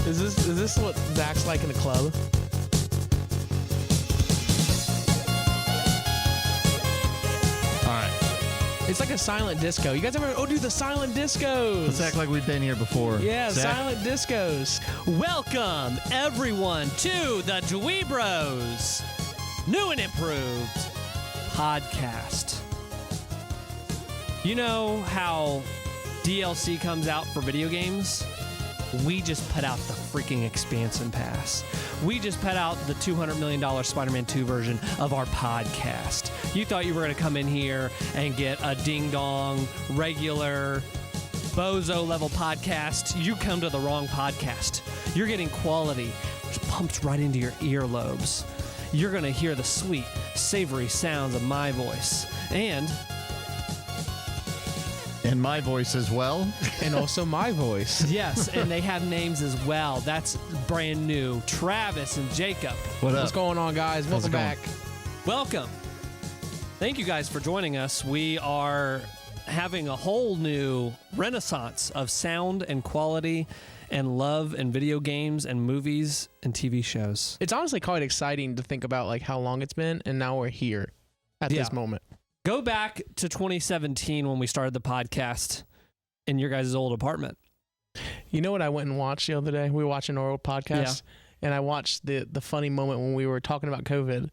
Is this what Zach's like in the club? All right. It's like a silent disco. You guys ever do the silent discos? Let's act like we've been here before. Yeah, Zach? silent discos. Welcome, everyone, to the DweeBros New and Improved Podcast. You know how DLC comes out for video games? We just put out the freaking expansion pass. We just put out the $200 million Spider-Man 2 version of our podcast. You thought you were going to come in here and get a ding-dong, regular, bozo-level podcast. You come to the wrong podcast. You're getting quality pumped right into your earlobes. You're going to hear the sweet, savory sounds of my voice. And my voice as well. And also my voice. yes, and they have names as well. That's brand new. Travis and Jacob. What's going on, guys? Welcome back. Welcome. Thank you guys for joining us. We are having a whole new renaissance of sound and quality and love and video games and movies and TV shows. It's honestly quite exciting to think about like how long it's been, and now we're here at this moment. Go back to 2017 when we started the podcast in your guys' old apartment. You know what I went and watched the other day? We were watching our old podcast, and I watched the funny moment when we were talking about COVID,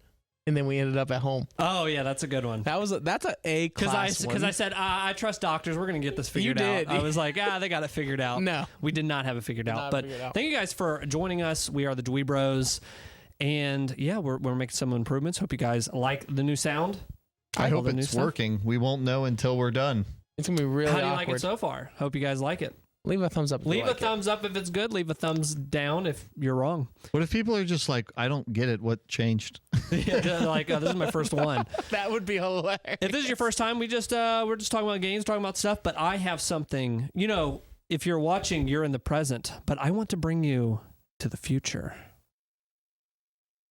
and then we ended up at home. Oh yeah, that's a good one. That's a A-class one. Because I said I trust doctors. We're gonna get this figured out. I was like, they got it figured out. No, we did not have it figured out. But thank you guys for joining us. We are the DweeBros, and yeah, we're making some improvements. Hope you guys like the new sound. I hope it's working. We won't know until we're done. It's going to be really awkward. How do you like it so far? Hope you guys like it. Leave a thumbs up. Leave a thumbs up if it's good. Leave a thumbs down if you're wrong. What if people are just like, I don't get it. What changed? Like, this is my first one. That would be hilarious. If this is your first time, we're just talking about games, talking about stuff. But I have something. You know, if you're watching, you're in the present. But I want to bring you to the future.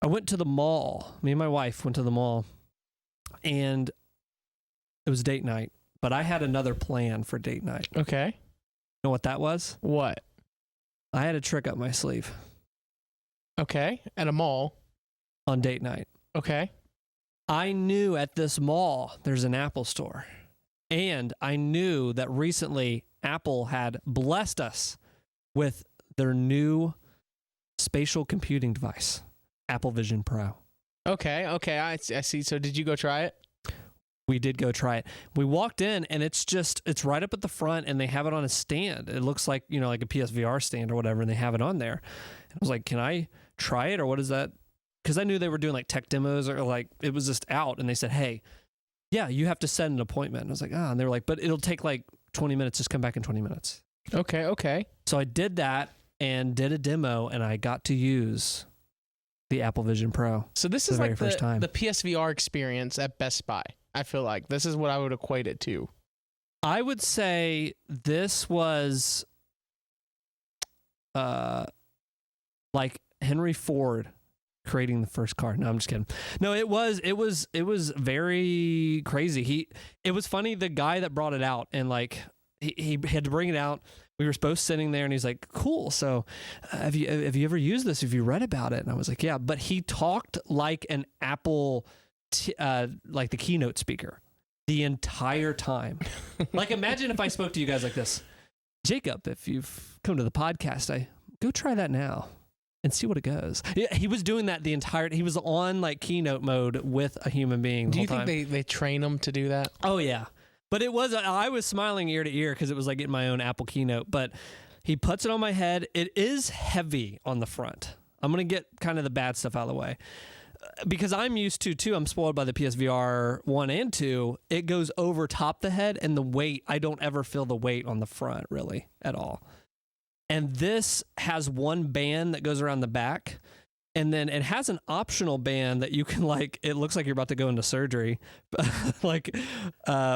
I went to the mall. Me and my wife went to the mall. And it was date night, but I had another plan for date night. Okay. You know what that was? What? I had a trick up my sleeve. Okay. At a mall. On date night. Okay. I knew at this mall there's an Apple store. And I knew that recently Apple had blessed us with their new spatial computing device, Apple Vision Pro. Okay. I see. So did you go try it? We did go try it. We walked in and it's right up at the front and they have it on a stand. It looks like, like a PSVR stand or whatever, and they have it on there. And I was like, can I try it or what is that? Because I knew they were doing like tech demos or like it was just out, and they said, hey, yeah, you have to set an appointment. And I was like, and they were like, but it'll take like 20 minutes. Just come back in 20 minutes. Okay. So I did that and did a demo, and I got to use the Apple Vision Pro. So this is like the PSVR experience at Best Buy. I feel like this is what I would equate it to. I would say this was like Henry Ford creating the first car. No, I'm just kidding. No, it was very crazy. It was funny, the guy that brought it out, and like he had to bring it out. We were both sitting there, and he's like, cool. So have you ever used this? Have you read about it? And I was like, yeah. But he talked like an Apple, like the keynote speaker the entire time. Like, imagine if I spoke to you guys like this. Jacob, if you've come to the podcast, go try that now and see what it goes. Yeah, he was doing that he was on like keynote mode with a human being the whole time. Do you think they train them to do that? Oh, yeah. But I was smiling ear to ear because it was like getting my own Apple keynote. But he puts it on my head. It is heavy on the front. I'm going to get kind of the bad stuff out of the way. Because I'm used to, too, I'm spoiled by the PSVR 1 and 2. It goes over top the head, and the weight, I don't ever feel the weight on the front, really, at all. And this has one band that goes around the back. And then it has an optional band that you can it looks like you're about to go into surgery, like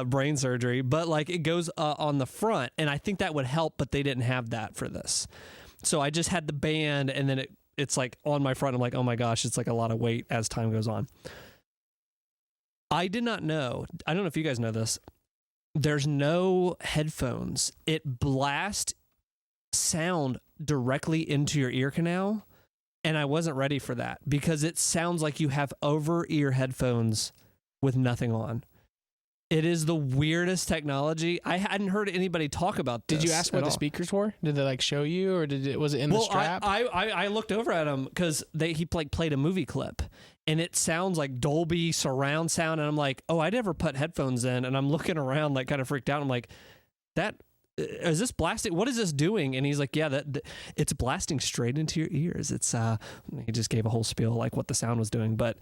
brain surgery, but it goes on the front. And I think that would help, but they didn't have that for this. So I just had the band, and then it's like on my front. I'm like, oh my gosh, it's like a lot of weight as time goes on. I did not know. I don't know if you guys know this. There's no headphones. It blasts sound directly into your ear canal. And I wasn't ready for that because it sounds like you have over-ear headphones with nothing on. It is the weirdest technology. I hadn't heard anybody talk about this. Did you ask what the speakers were? Did they like show you, or was it in the strap? I looked over at him because he played a movie clip, and it sounds like Dolby surround sound, and I'm like, oh, I never put headphones in, and I'm looking around like kind of freaked out. I'm like, is this blasting? What is this doing? And he's like, yeah, that it's blasting straight into your ears. It's he just gave a whole spiel like what the sound was doing, but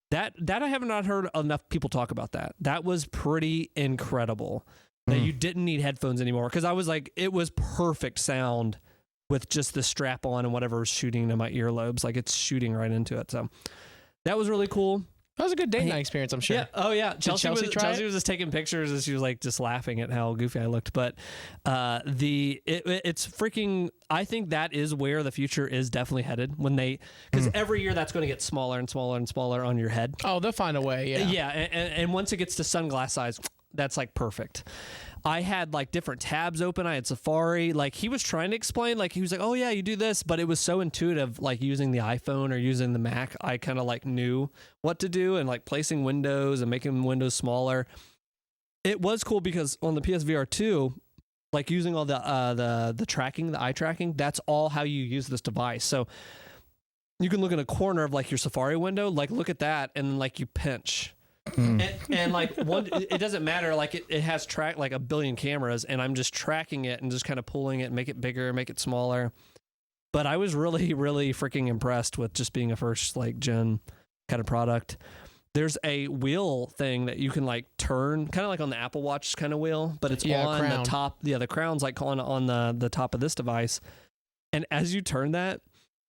that I have not heard enough people talk about that. That was pretty incredible that you didn't need headphones anymore, because I was like, it was perfect sound with just the strap on and whatever was shooting into my earlobes, like it's shooting right into it. So that was really cool. That was a good date night experience, I'm sure. Yeah. Oh yeah. Chelsea was it? just taking pictures, and she was like just laughing at how goofy I looked. But it's freaking. I think that is where the future is definitely headed, because every year that's going to get smaller and smaller and smaller on your head. Oh, they'll find a way. Yeah. Yeah. And once it gets to sunglass size, that's like perfect. I had like different tabs open. I had Safari. Like he was trying to explain, like he was like, oh yeah, you do this, but it was so intuitive, like using the iPhone or using the Mac. I kind of like knew what to do, and like placing windows and making windows smaller. It was cool because on the PSVR 2, like using all the tracking, the eye tracking, that's all how you use this device. So you can look in a corner of like your Safari window, like look at that, and like you pinch. And like it doesn't matter, like it has track like a billion cameras, and I'm just tracking it and just kind of pulling it, make it bigger, make it smaller. But I was really, really freaking impressed with just being a first like gen kind of product. There's a wheel thing that you can like turn, kind of like on the Apple Watch kind of wheel, but it's on crown. the top. Yeah, the crown's like on the top of this device. And as you turn that,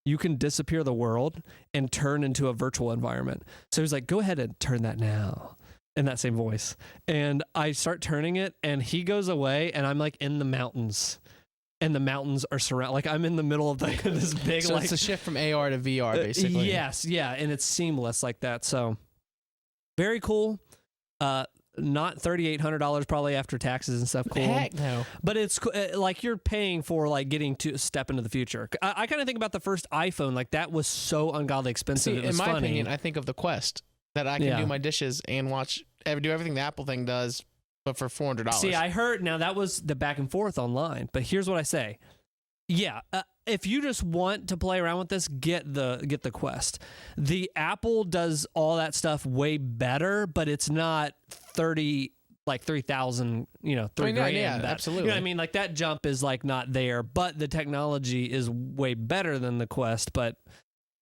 you can disappear the world and turn into a virtual environment. So he's like, go ahead and turn that now, in that same voice. And I start turning it, and he goes away, and I'm like in the mountains, and the mountains are surrounded. Like I'm in the middle of like this big, so like it's a shift from AR to VR, basically. Yes, yeah, and it's seamless like that. So very cool. Not $3,800 probably after taxes and stuff. Cool. Heck no. But it's like you're paying for like getting to a step into the future. I kind of think about the first iPhone, like that was so ungodly expensive. See, it was in my funny. opinion, I think of the Quest, that I can do my dishes and do everything the Apple thing does, but for $400. See, I heard, now that was the back and forth online, but here's what I say. Yeah, if you just want to play around with this, get the Quest. The Apple does all that stuff way better, but it's not 3,000, $3,000, yeah, absolutely. You know what I mean? Like that jump is like not there, but the technology is way better than the Quest, but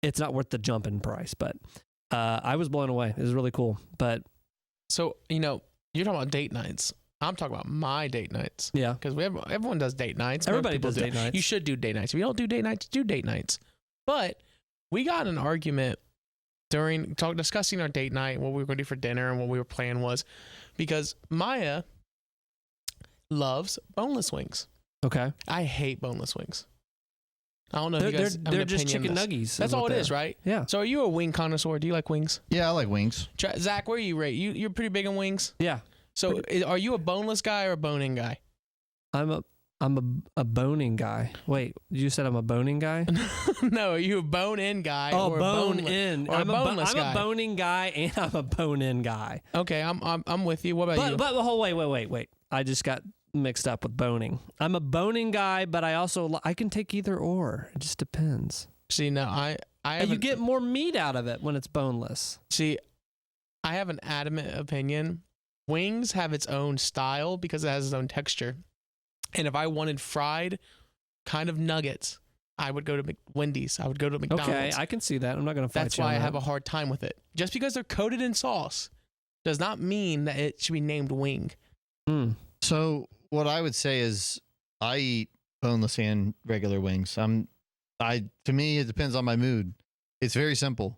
it's not worth the jump in price. But I was blown away. It was really cool. But so, you're talking about date nights. I'm talking about my date nights. Yeah. Because everyone does date nights. Everybody does date nights. You should do date nights. If you don't do date nights, do date nights. But we got in an argument during discussing our date night, what we were going to do for dinner and what we were planning was, because Maya loves boneless wings. Okay. I hate boneless wings. I don't know if you guys have an they're just opinion chicken on this. nuggies. That's all it is, right? Yeah. So are you a wing connoisseur? Do you like wings? Yeah, I like wings. Zach, where are you rate? You're pretty big on wings? Yeah. So are you a boneless guy or a bone-in guy? I'm a boning guy. Wait, you said I'm a boning guy? No, are you a bone-in guy? Oh, or bone-in. I'm a boning guy, and I'm a bone-in guy. Okay, I'm with you. What about you? But wait. I just got mixed up with boning. I'm a boning guy, but I can take either or. It just depends. See, no, you get more meat out of it when it's boneless. See, I have an adamant opinion. Wings have its own style because it has its own texture. And if I wanted fried kind of nuggets, I would go to Wendy's. I would go to McDonald's. Okay, I can see that. I'm not going to fight That's you on why I that. have a hard time with it. Just because they're coated in sauce does not mean that it should be named wing. So what I would say is I eat boneless and regular wings. To me, it depends on my mood. It's very simple.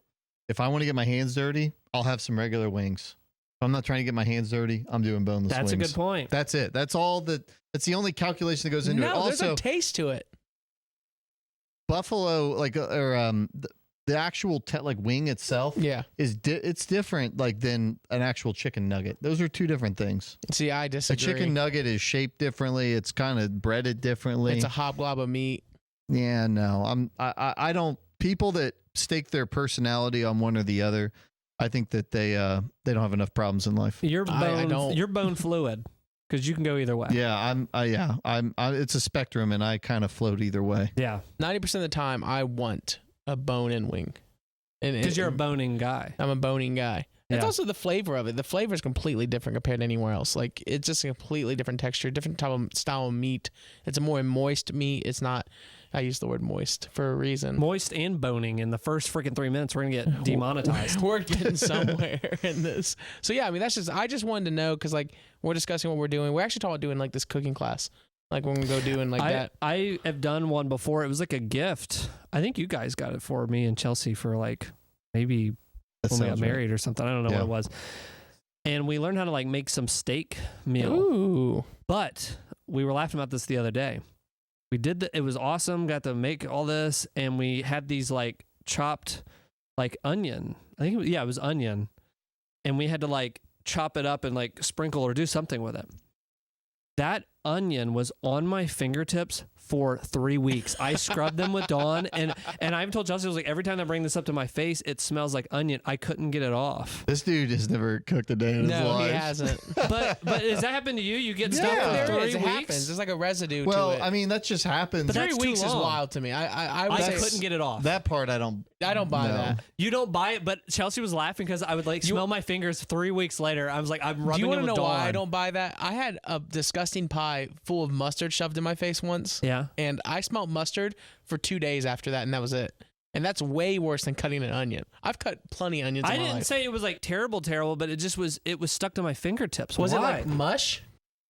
If I want to get my hands dirty, I'll have some regular wings. If I'm not trying to get my hands dirty, I'm doing boneless wings. That's a good point. That's it. That's the only calculation that goes into it. No, there's Also, a taste to it. buffalo, the actual wing itself, is it's different than an actual chicken nugget. Those are two different things. See, I disagree. A chicken nugget is shaped differently. It's kind of breaded differently. It's a hobgob of meat. Yeah, no, I don't. People that stake their personality on one or the other, I think that they don't have enough problems in life. You're don't. You're bone fluid because you can go either way. Yeah, I'm. It's a spectrum, and I kind of float either way. Yeah. 90% of the time, I want a bone-in wing. Because you're a boning guy. I'm a boning guy. It's Yeah. also the flavor of it. The flavor is completely different compared to anywhere else. Like, it's just a completely different texture, different type of style of meat. It's a more moist meat. It's not, I use the word moist for a reason. Moist and boning in the first freaking 3 minutes. We're going to get demonetized. We're getting somewhere in this. So, yeah, I mean, I just wanted to know because, like, we're discussing what we're doing. We're actually talking about doing, like, this cooking class. Like, we're going to go doing, like, that. I have done one before. It was like a gift. I think you guys got it for me and Chelsea for, like, maybe when we got married or something. I don't know what it was. And we learned how to like make some steak meal. Ooh. But we were laughing about this the other day. We did it was awesome. Got to make all this, and we had these like chopped like onion. I think it was onion. And we had to like chop it up and like sprinkle or do something with it. That onion was on my fingertips for 3 weeks. I scrubbed them with Dawn, and I even told Chelsea, I was like, every time I bring this up to my face, it smells like onion. I couldn't get it off. This dude has never cooked a day in his life. No, he hasn't. But does that happen to you? You get stuff for there 3 is. weeks? It happens. There's like a residue to Well, it. I mean, that just happens. But 3 that's too weeks is long. wild to me. I would I say couldn't get it off. that part I don't buy no. that. You don't buy it, but Chelsea was laughing because I would like smell my fingers 3 weeks later. I was like, I'm Do rubbing you it want with to know Dawn. why I don't buy that? I had a disgusting pie full of mustard shoved in my face once. Yeah. And I smelled mustard for 2 days after that, and that was it. And that's way worse than cutting an onion. I've cut plenty of onions in I my didn't life. say it was like terrible, but it was stuck to my fingertips. Was Why? it like mush?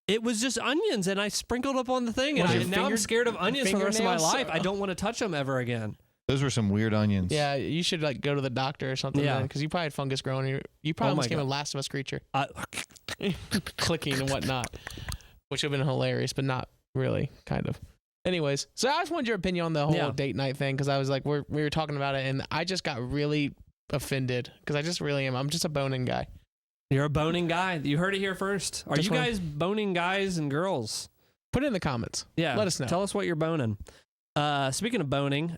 It was just onions, and I sprinkled up on the thing, Was and your now I'm scared of onions for the rest of my fingernails? life. I don't want to touch them ever again. Those were some weird onions. Yeah, you should like go to the doctor or something. Yeah. Because you probably had fungus growing. You probably Oh my almost became a God. Last of Us creature, I, clicking and whatnot, which would have been hilarious, but not really, kind of. Anyways, so I just wanted your opinion on the whole date night thing because I was like, we were talking about it, and I just got really offended because I just really am. I'm just a boning guy. you're a boning guy. You heard it here first. Are Just you one- guys boning guys and girls? Put it in the comments. Yeah. Let us know. Tell us what you're boning. Speaking of boning,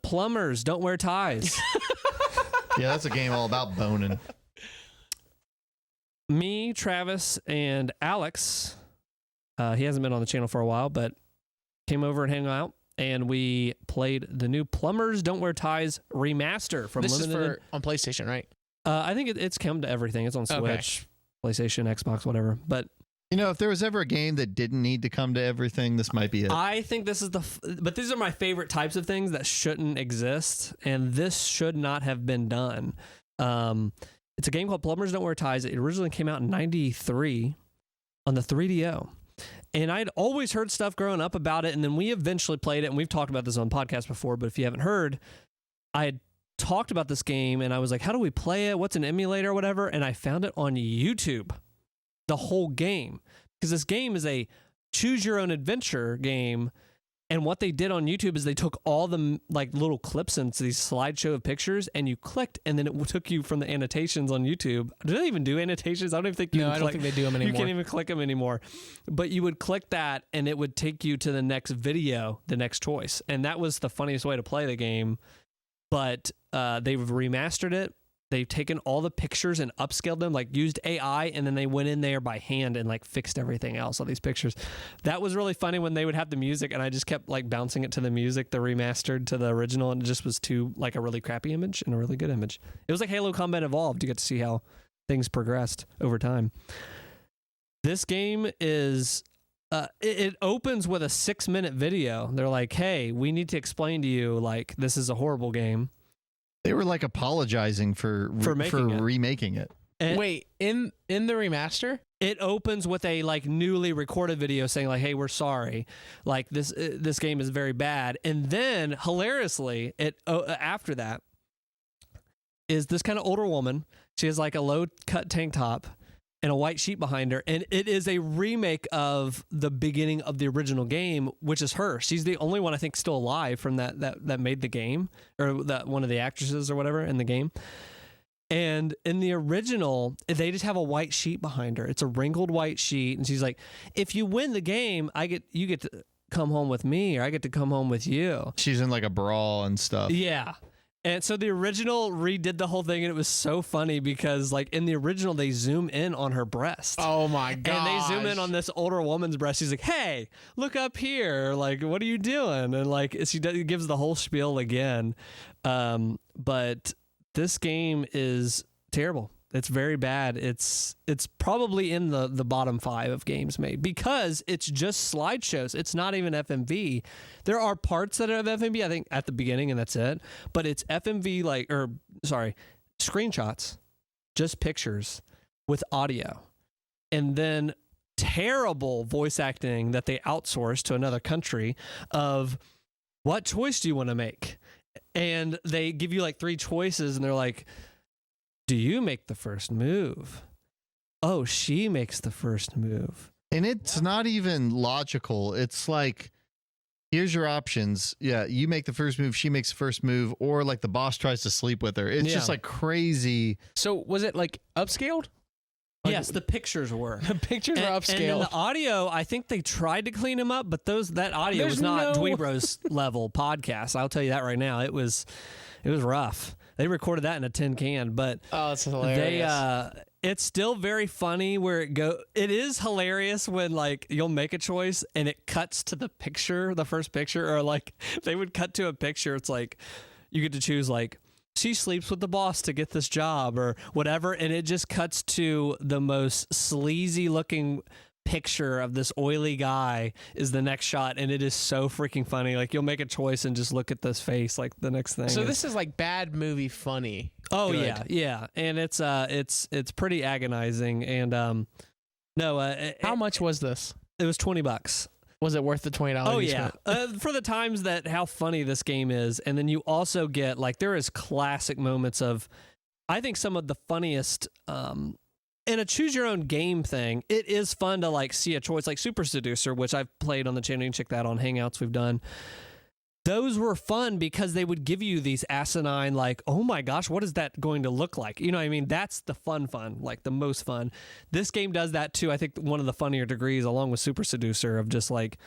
plumbers don't wear ties. Yeah, that's a game all about boning. Me, Travis, and Alex, he hasn't been on the channel for a while, but came over and hung out, and we played the new Plumbers Don't Wear Ties remaster from This is Limited. for on PlayStation, right? I think it's come to everything. It's on Okay. Switch, PlayStation, Xbox, whatever. But You know, if there was ever a game that didn't need to come to everything, this might be it. I think this is but these are my favorite types of things that shouldn't exist, and this should not have been done. It's a game called Plumbers Don't Wear Ties. It originally came out in '93 on the 3DO. And I'd always heard stuff growing up about it, and then we eventually played it, and we've talked about this on podcast before, but if you haven't heard, I had talked about this game, and I was like, how do we play it? What's an emulator or whatever? And I found it on YouTube, the whole game. Because this game is a choose-your-own-adventure game, and what they did on YouTube is they took all the like little clips into these slideshow of pictures, and you clicked, and then it took you from the annotations on YouTube. Do they even do annotations? I don't even think you No, can I don't click. think they do them You anymore. can't even click them anymore. But you would click that, and it would take you to the next video, the next choice. And that was the funniest way to play the game. But they've remastered it. They've taken all the pictures and upscaled them, like used AI, and then they went in there by hand and like fixed everything else on these pictures. That was really funny when they would have the music, and I just kept like bouncing it to the music, the remastered to the original, and it just was like a really crappy image and a really good image. It was like Halo Combat Evolved. You get to see how things progressed over time. This game is it opens with a 6-minute video. They're like, hey, we need to explain to you like this is a horrible game. They were like apologizing for remaking it. And Wait, in the remaster? it opens with a like newly recorded video saying like, hey, we're sorry, like this game is very bad. And then hilariously, after that is this kind of older woman. She has like a low cut tank top and a white sheet behind her, and it is a remake of the beginning of the original game, which is her. She's the only one I think still alive from that made the game, or that one of the actresses or whatever in the game. And in the original, they just have a white sheet behind her. It's a wrinkled white sheet, and she's like, "If you win the game, you get to come home with me, or I get to come home with you. She's in like a brawl and stuff. Yeah. And so the original redid the whole thing, and it was so funny because, like, in the original, they zoom in on her breast. Oh my god! And they zoom in on this older woman's breast. She's like, "Hey, look up here! Like, what are you doing?" And like, gives the whole spiel again. But this game is terrible. It's very bad. It's probably in the bottom 5 of games made because it's just slideshows. It's not even FMV. There are parts that are of FMV, I think, at the beginning, and that's it. But it's FMV screenshots, just pictures with audio, and then terrible voice acting that they outsource to another country of what choice do you want to make? And they give you like 3 choices, and they're like, do you make the first move? Oh, she makes the first move. And it's not even logical. It's like, here's your options. Yeah, you make the first move, she makes the first move, or like the boss tries to sleep with her. It's just like crazy. So was it like upscaled? Like, yes, the pictures were. The pictures were upscaled. And then the audio, I think they tried to clean them up, but that audio was not DweeBros level podcast. I'll tell you that right now. It was rough. They recorded that in a tin can, but it's hilarious. It's still very funny where it is hilarious when like you'll make a choice and it cuts to the first picture, or like they would cut to a picture. It's like you get to choose like she sleeps with the boss to get this job or whatever, and it just cuts to the most sleazy looking picture of this oily guy is the next shot, and it is so freaking funny. Like you'll make a choice and just look at this face like the next thing. So this is like bad movie funny. Oh good. yeah, and it's pretty agonizing. And how much was this? It was $20. Was it worth the $20? Oh yeah, for the times that how funny this game is, and then you also get like there is classic moments of, I think some of the funniest. In a choose your own game thing, it is fun to like see a choice like Super Seducer, which I've played on the channel. You can check that on Hangouts we've done. Those were fun because they would give you these asinine, like, oh my gosh, what is that going to look like? You know what I mean? That's the fun, like the most fun. This game does that too. I think one of the funnier degrees, along with Super Seducer, of just like,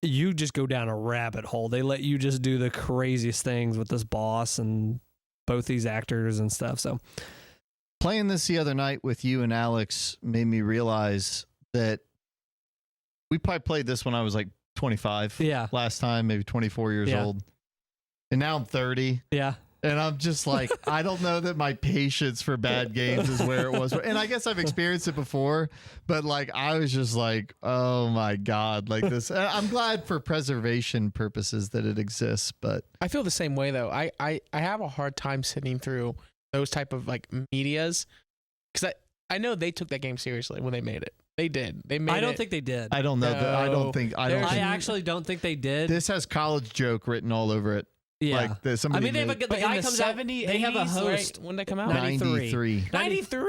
you just go down a rabbit hole. They let you just do the craziest things with this boss and both these actors and stuff. So playing this the other night with you and Alex made me realize that we probably played this when I was like 25. Yeah. Last time, maybe 24 years old. And now I'm 30. Yeah. And I'm just like, I don't know that my patience for bad games is where it was. And I guess I've experienced it before, but like, I was just like, oh my God, like this. I'm glad for preservation purposes that it exists, but I feel the same way though. I have a hard time sitting through those type of like medias, because I know they took that game seriously when they made it. They did. They made. I don't think they did. I don't know. No. I actually don't think they did. This has college joke written all over it. Yeah. Like the guy comes out. They have a host. Right? When did they come out? 93. 93.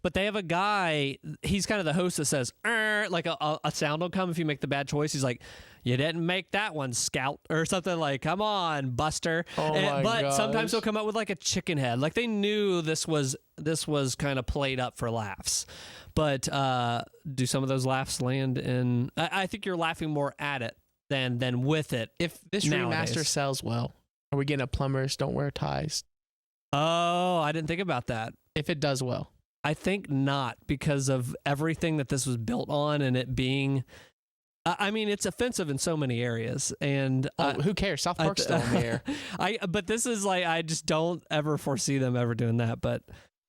But they have a guy. He's kind of the host that says, like a sound will come if you make the bad choice. He's like, you didn't make that one, Scout, or something like, come on, Buster. But sometimes they'll come out with like a chicken head. Like they knew this was kind of played up for laughs. But do some of those laughs land in? I think you're laughing more at it than with it. If this nowadays. remaster sells well, are we getting a Plumbers Don't Wear Ties? Oh, I didn't think about that. If it does well, I think not, because of everything that this was built on and it being. I mean, it's offensive in so many areas, and who cares? South Park's still in the air. But this is like, I just don't ever foresee them ever doing that. But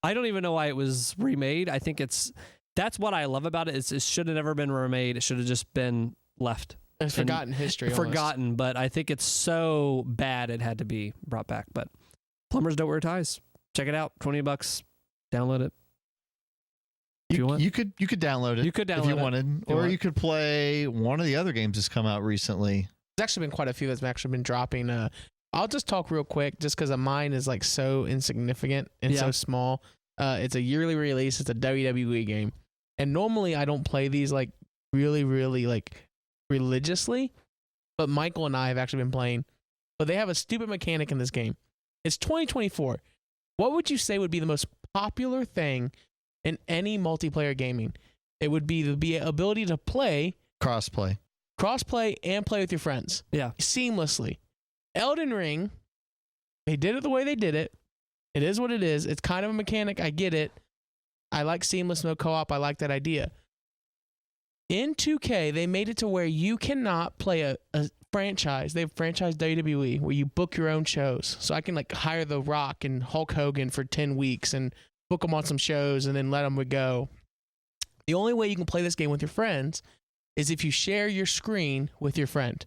I don't even know why it was remade. I think that's what I love about it. It should have never been remade. It should have just been left. It's forgotten history. Forgotten, but I think it's so bad it had to be brought back. But Plumbers Don't Wear Ties. Check it out. $20. Download it. If you want. You could download it. You could download if you it. wanted, or you could play one of the other games that's come out recently. There's actually been quite a few that's actually been dropping. I'll just talk real quick, just because mine is like so insignificant and so small. It's a yearly release. It's a WWE game, and normally I don't play these like really, really like religiously, but Michael and I have actually been playing. But they have a stupid mechanic in this game. It's 2024. What would you say would be the most popular thing in any multiplayer gaming? It would be the ability to play Crossplay. cross-play and play with your friends. Yeah. Seamlessly. Elden Ring, they did it the way they did it. It is what it is. It's kind of a mechanic. I get it. I like seamless, no co-op. I like that idea. In 2K, they made it to where you cannot play a franchise. They've franchised WWE where you book your own shows. So I can like hire The Rock and Hulk Hogan for 10 weeks and book them on some shows and then let them go. The only way you can play this game with your friends is if you share your screen with your friend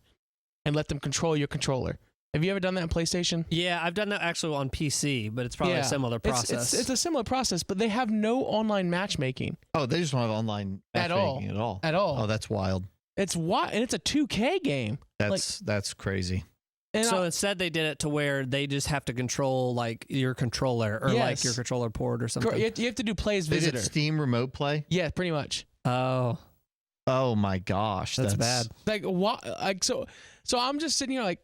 and let them control your controller. Have you ever done that on PlayStation? Yeah, I've done that actually on PC, but it's probably a similar process. It's a similar process, but they have no online matchmaking. Oh, they just don't have online matchmaking at all. At all. Oh, that's wild. It's wild, and it's a 2K game. That's crazy. And so instead, they did it to where they just have to control like your controller or like your controller port or something. You have to do play as visitor. They did Steam Remote Play? Yeah, pretty much. Oh my gosh, that's bad. Like what? Like so I'm just sitting here like.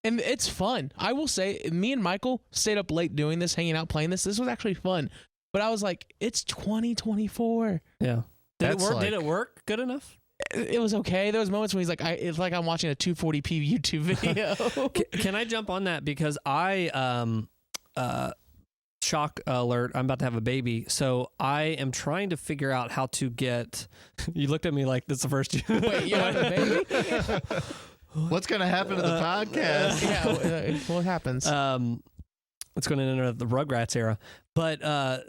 And it's fun. I will say, me and Michael stayed up late doing this, hanging out, playing this. This was actually fun. But I was like, it's 2024. Yeah. Did it work? Did it work good enough? It was okay. There was moments when he's like, it's like I'm watching a 240p YouTube video. Can I jump on that? Because shock alert, I'm about to have a baby. So I am trying to figure out how to get, you looked at me like this is the first year. Wait, you have a baby? What's going to happen to the podcast? Yeah, what happens? It's going to enter the Rugrats era. But I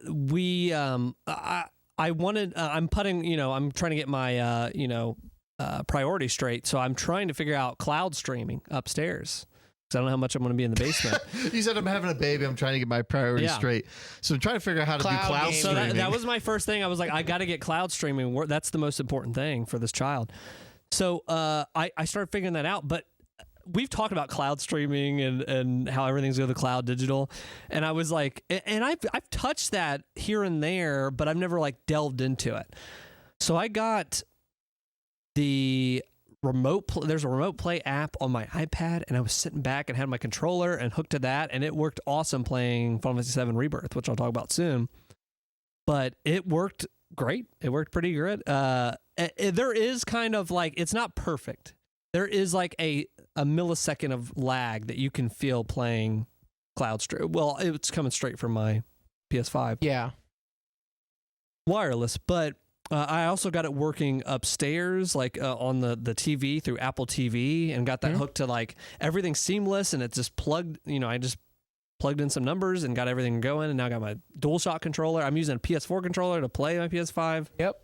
wanted, I'm putting, I'm trying to get my, priorities straight. So I'm trying to figure out cloud streaming upstairs. Because I don't know how much I'm going to be in the basement. You said I'm having a baby. I'm trying to get my priorities straight. So I'm trying to figure out how to do cloud streaming. So that was my first thing. I was like, I got to get cloud streaming. That's the most important thing for this child. So I started figuring that out, but we've talked about cloud streaming and how everything's going to the cloud digital. And I was like, and I've touched that here and there, but I've never like delved into it. So I got the there's a remote play app on my iPad, and I was sitting back and had my controller and hooked to that, and it worked awesome playing Final Fantasy VII Rebirth, which I'll talk about soon. But it worked great. It worked pretty good. There is kind of like, it's not perfect. There is like a millisecond of lag that you can feel playing cloud stream. Well, it's coming straight from my PS5. Yeah. Wireless, but I also got it working upstairs, like on the TV through Apple TV, and got that hooked to like everything seamless, and it just plugged, I just plugged in some numbers and got everything going, and now I got my DualShock controller. I'm using a PS4 controller to play my PS5. Yep.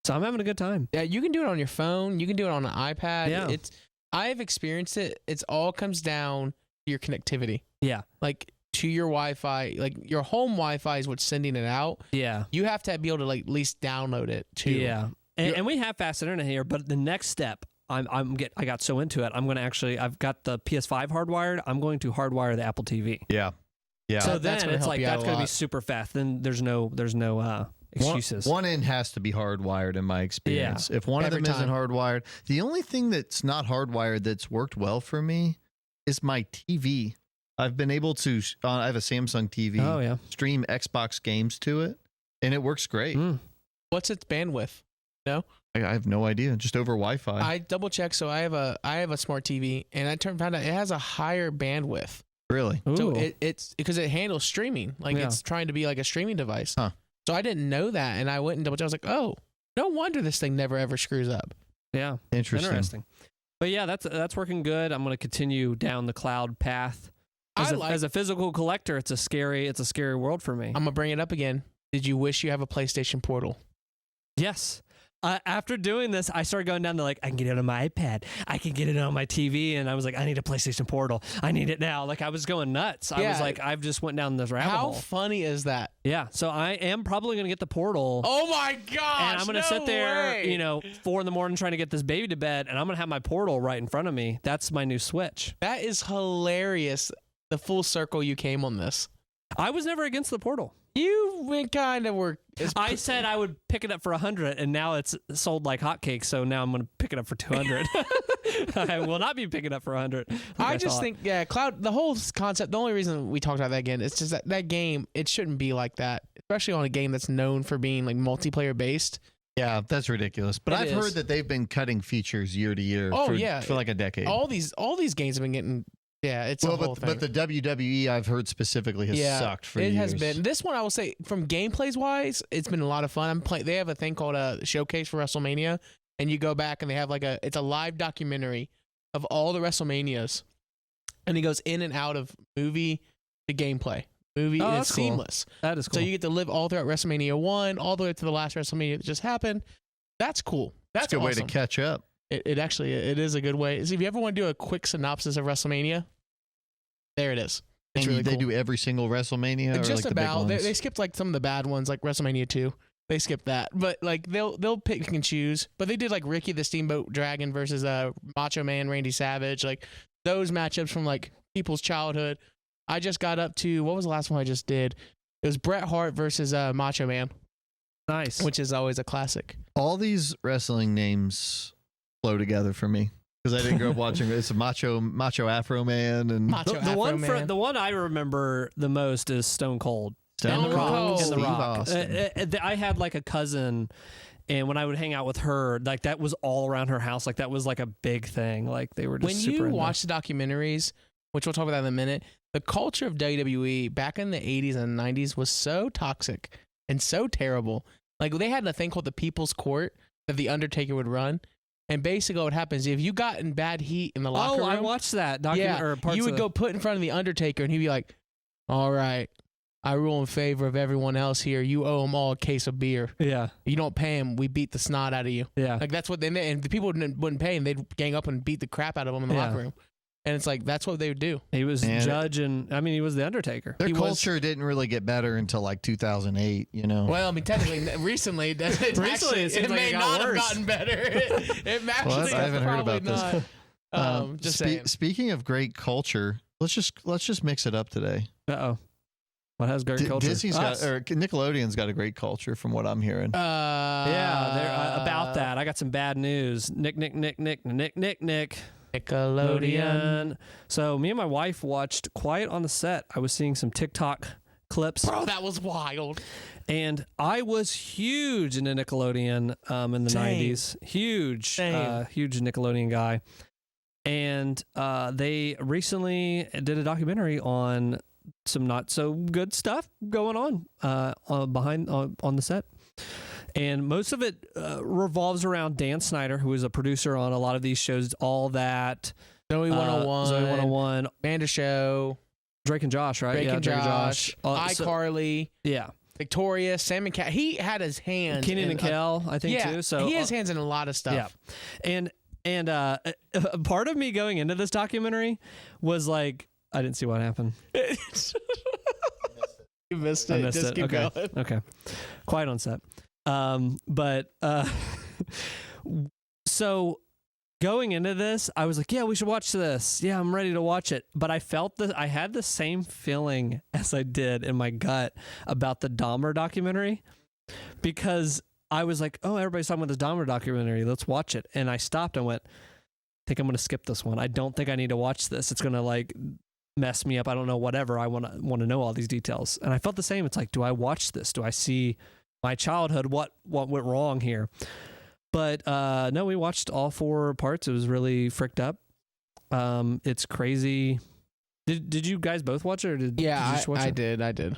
So I'm having a good time. Yeah, you can do it on your phone. You can do it on an iPad. Yeah. I've experienced it. It's all comes down to your connectivity. Yeah. Like to your Wi-Fi. Like your home Wi-Fi is what's sending it out. Yeah. You have to be able to like at least download it too. Yeah. And we have fast internet here, but the next step, I got so into it. I'm going to I've got the PS5 hardwired. I'm going to hardwire the Apple TV. Yeah. Yeah. So then it's like, that's going to be super fast. Then there's no excuses. One end has to be hardwired in my experience. Yeah. If one of them isn't hardwired, the only thing that's not hardwired that's worked well for me is my TV. I've been able to, I have a Samsung TV, stream Xbox games to it, and it works great. What's its bandwidth? No? I have no idea. Just over Wi-Fi. I double checked. So I have a smart TV, and I found out it has a higher bandwidth. Really? Ooh. So it's because it handles streaming. Like it's trying to be like a streaming device. Huh. So I didn't know that, and I went and double checked. I was like, oh, no wonder this thing never ever screws up. Yeah. Interesting. But yeah, that's working good. I'm going to continue down the cloud path. As a physical collector, it's a scary world for me. I'm going to bring it up again. Did you wish you have a PlayStation Portal? Yes. After doing this, I started going down to like, I can get it on my iPad. I can get it on my TV. And I was like, I need a PlayStation Portal. I need it now. Like I was going nuts. I was like, I've just went down this rabbit hole. How funny is that? Yeah. So I am probably going to get the Portal. Oh my gosh. And I'm going to sit there, 4 a.m. trying to get this baby to bed. And I'm going to have my Portal right in front of me. That's my new Switch. That is hilarious. The full circle you came on this. I was never against the Portal. You kind of were. I said I would pick it up for $100, and now it's sold like hotcakes. So now I'm going to pick it up for $200. I will not be picking it up for $100. I just think, cloud. The whole concept. The only reason we talked about that again is just that game. It shouldn't be like that, especially on a game that's known for being like multiplayer based. Yeah, that's ridiculous. But I've heard that they've been cutting features year to year for like a decade. All these games have been getting it's a whole thing. But the WWE I've heard specifically has sucked for years. It has been. This one I will say from gameplays wise, it's been a lot of fun. They have a thing called a showcase for WrestleMania, and you go back and they have it's a live documentary of all the WrestleManias, and it goes in and out of movie to gameplay. And it's seamless. That is cool. So you get to live all throughout WrestleMania 1, all the way to the last WrestleMania that just happened. That's cool. That's a good awesome. way to catch up. It actually is a good way. See, if you ever want to do a quick synopsis of WrestleMania, there it is. It's really they cool. do every single WrestleMania. Or just like about. The big ones? They skipped like some of the bad ones, like WrestleMania 2. They skipped that, but like they'll pick and choose. But they did like Ricky the Steamboat Dragon versus Macho Man Randy Savage, like those matchups from like people's childhood. I just got up to, what was the last one I just did? It was Bret Hart versus Macho Man. Nice. Which is always a classic. All these wrestling names flow together for me because I didn't grow up watching. It's a Macho Afro Man and the one I remember the most is Stone Cold. Stone Cold and The Steve Rock. Austin. I had like a cousin, and when I would hang out with her, like that was all around her house. Like that was like a big thing. Like they were just when super you watch the documentaries, which we'll talk about that in a minute. The culture of WWE back in the 80s and 90s was so toxic and so terrible. Like they had a thing called the People's Court that the Undertaker would run. And basically what happens, if you got in bad heat in the locker room. I watched that you would go put in front of the Undertaker and he'd be like, all right, I rule in favor of everyone else here. You owe them all a case of beer. Yeah. You don't pay them, we beat the snot out of you. Yeah. Like that's what they did. And the people wouldn't pay him. They'd gang up and beat the crap out of them in the locker room. And it's like, that's what they would do. He was judge and, he was the Undertaker. Their culture didn't really get better until like 2008, you know? Well, I mean, technically, recently, it may not have gotten better. It actually I haven't heard about not. this. Speaking of great culture, let's just mix it up today. Uh-oh. What has great culture? Nickelodeon's got a great culture from what I'm hearing. Yeah, they're about that. I got some bad news. Nick. Nickelodeon. So me and my wife watched Quiet on the Set. I was seeing some TikTok clips. Bro, that was wild. And I was huge into Nickelodeon in the 90s. Huge Nickelodeon guy. And they recently did a documentary on some not so good stuff going on on the set. And most of it revolves around Dan Snyder, who is a producer on a lot of these shows. All that. Zoe 101. Amanda Show. Drake and Josh, right? Drake and Josh. iCarly. Yeah. Victoria. Sam and Cat. He had his hands. Kenan and Kel, I think, too. So he has hands in a lot of stuff. Yeah. And part of me going into this documentary was like, I didn't see what happened. You missed it. I missed Just it. keep going. Okay. Quiet on set. So going into this, I was like, yeah, we should watch this. Yeah, I'm ready to watch it. But I had the same feeling as I did in my gut about the Dahmer documentary, because I was like, oh, everybody's talking about this Dahmer documentary. Let's watch it. And I stopped and went, I think I'm going to skip this one. I don't think I need to watch this. It's going to like mess me up. I don't know, whatever. I want to know all these details. And I felt the same. It's like, do I watch this? Do I see my childhood? What went wrong here? But no, we watched all 4 parts. It was really fricked up. It's crazy. Did you guys both watch it? Or did you just watch it? I did.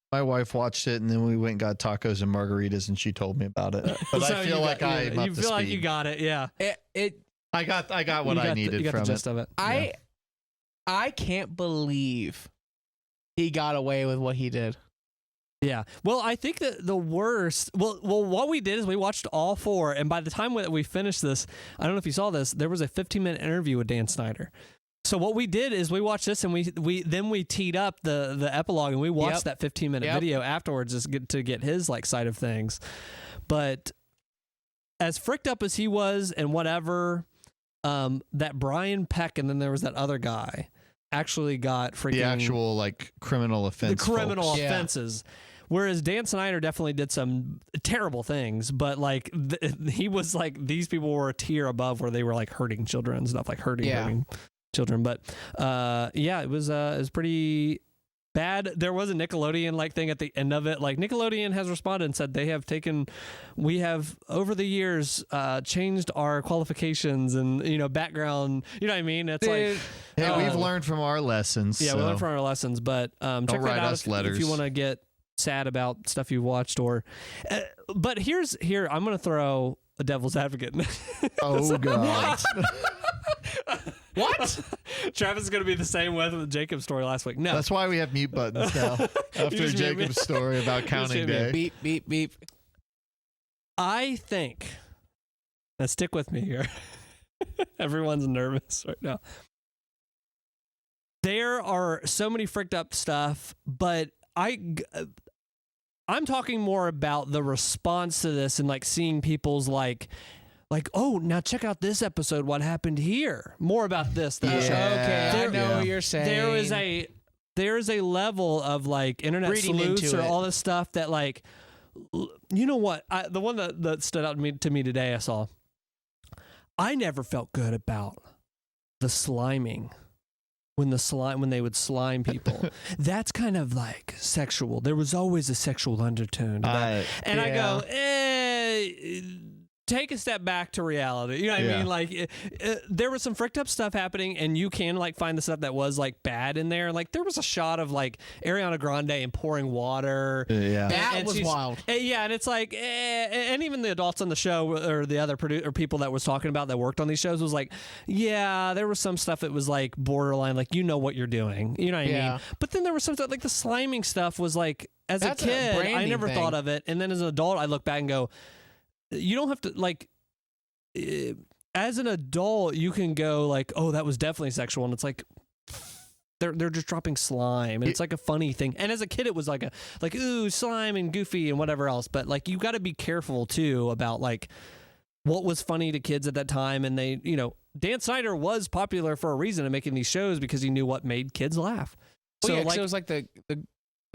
My wife watched it, and then we went and got tacos and margaritas, and she told me about it. But So I feel like I'm up to speed. like you got it. Yeah. I got what I needed you got from the gist of it. I can't believe he got away with what he did. Yeah. Well, I think that the worst. Well, what we did is we watched all 4, and by the time we finished this, I don't know if you saw this. There was a 15-minute interview with Dan Snyder. So what we did is we watched this, and we teed up the epilogue, and we watched that 15-minute video afterwards just to get his like side of things. But as fricked up as he was, and whatever, that Brian Peck, and then there was that other guy, actually got freaking the actual like criminal offense. The criminal offenses. Whereas Dan Snyder definitely did some terrible things, but like he was like, these people were a tier above where they were like hurting children and stuff, like hurting children. But it was pretty bad. There was a Nickelodeon like thing at the end of it. Like Nickelodeon has responded and said we have over the years changed our qualifications and background. You know what I mean? It's like we've learned from our lessons. Yeah, we learned from our lessons. But check that write out us if you want to get sad about stuff you watched but here I'm going to throw a devil's advocate. Oh God. What? Travis is going to be the same with Jacob's story last week. No. That's why we have mute buttons now. After Jacob's story about counting day. Beep, beep, beep. I think, now stick with me here. Everyone's nervous right now. There are so many fricked up stuff, but I'm talking more about the response to this and like seeing people's like, oh, now check out this episode. What happened here? More about this. Okay, I know what you're saying. There is a level of like internet Reading sleuths or into it. all this stuff that like, you know what? The one that stood out to me today, I saw. I never felt good about the sliming. When they would slime people, that's kind of like sexual. There was always a sexual undertone to that. And I go, take a step back to reality. You know what I mean? Like there was some fricked up stuff happening, and you can like find the stuff that was like bad in there. Like there was a shot of like Ariana Grande and pouring water. That was wild. And it's like, and even the adults on the show or the other or people that was talking about that worked on these shows was like, yeah, there was some stuff that was like borderline, like what you're doing. You know what I mean? But then there was some stuff like the sliming stuff was like, as a kid, I never thought of it, and then as an adult, I look back and go, you don't have to like. As an adult, you can go like, oh, that was definitely sexual, and it's like they're just dropping slime, and it's like a funny thing. And as a kid, it was like ooh, slime and goofy and whatever else. But like you got to be careful too about like what was funny to kids at that time. And they, Dan Snyder was popular for a reason in making these shows because he knew what made kids laugh. So it was like the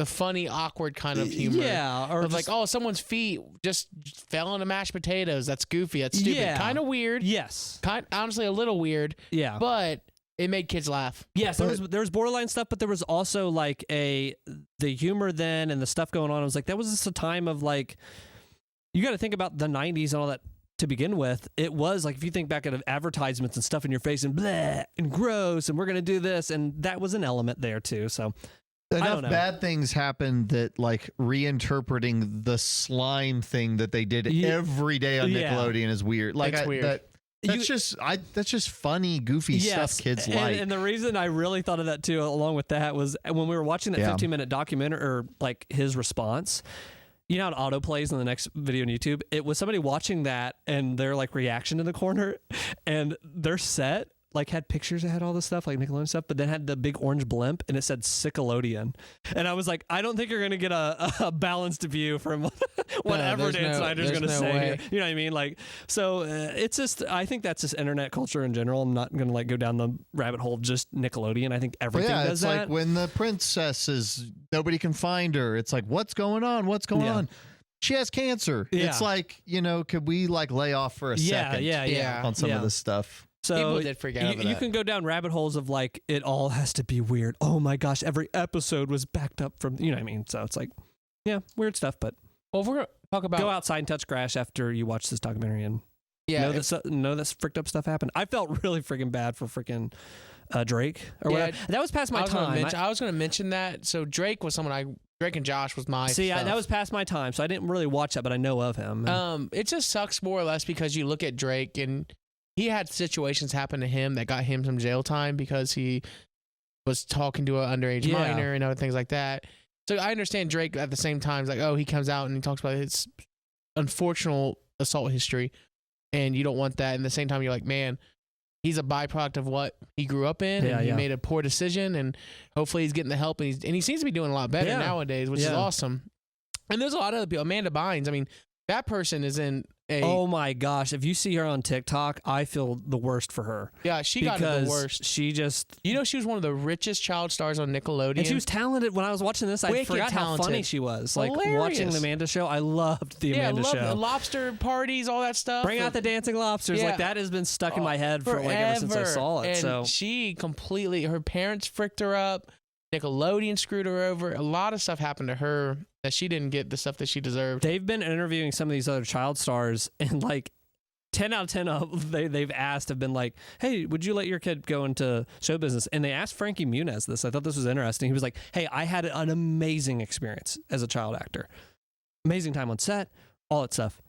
funny, awkward kind of humor. Yeah. Or like, oh, someone's feet just fell into mashed potatoes. That's goofy. That's stupid. Yeah. Kind of weird. Yes. Honestly, a little weird. Yeah. But it made kids laugh. Yes, there was borderline stuff, but there was also like the humor then and the stuff going on. I was like, that was just a time of like, you got to think about the 90s and all that to begin with. It was like, if you think back at advertisements and stuff in your face and blah and gross and we're going to do this. And that was an element there too. So enough bad things happened that like reinterpreting the slime thing that they did every day on Nickelodeon is weird. Like it's weird. That's just funny, goofy stuff kids like. And the reason I really thought of that too, along with that, was when we were watching that 15-minute documentary or like his response. You know how it auto plays in the next video on YouTube? It was somebody watching that and their like reaction in the corner, and their set like had pictures that had all this stuff like Nickelodeon stuff, but then had the big orange blimp and it said Sickelodeon. And I was like, I don't think you're going to get a balanced view from whatever Dan Snyder's going to say here. You know what I mean? Like, so it's just, I think that's just internet culture in general. I'm not going to like go down the rabbit hole of just Nickelodeon. I think everything does that. It's like when the princess is, nobody can find her. It's like, what's going on? What's going on? She has cancer. Yeah. It's like, could we like lay off for a second on some of this stuff? So people did freak out over you that. can go down rabbit holes of like, it all has to be weird. Oh my gosh, every episode was backed up from, you know what I mean? So it's like, weird stuff, but if we're going to talk about... Go outside and touch grass after you watch this documentary and know that fricked up stuff happened. I felt really freaking bad for freaking Drake. Or whatever. That was past my time. I was going to mention that. So Drake was someone Drake and Josh was my stuff. That was past my time, so I didn't really watch that, but I know of him. It just sucks more or less because you look at Drake and he had situations happen to him that got him some jail time because he was talking to an underage minor and other things like that. So I understand Drake at the same time. It's like, oh, he comes out and he talks about his unfortunate assault history, and you don't want that. And at the same time, you're like, man, he's a byproduct of what he grew up in, and he made a poor decision, and hopefully he's getting the help, and he seems to be doing a lot better nowadays, which is awesome. And there's a lot of other people. Amanda Bynes, I mean, that person is in oh my gosh, if you see her on TikTok, I feel the worst for her. Yeah, she got the worst. She just... she was one of the richest child stars on Nickelodeon. And she was talented. When I was watching this, I forgot how funny she was. Hilarious. Like, watching the Amanda show, I loved the Amanda show. The lobster parties, all that stuff. Bring out the dancing lobsters. Yeah. Like, that has been stuck in my head for like ever since I saw it. And she completely... Her parents fricked her up. Nickelodeon screwed her over. A lot of stuff happened to her that she didn't get the stuff that she deserved. They've been interviewing some of these other child stars, and like 10 out of 10 of they've asked have been like, hey, would you let your kid go into show business? And they asked Frankie Muniz this. I thought this was interesting. He was like, hey, I had an amazing experience as a child actor. Amazing time on set, all that stuff.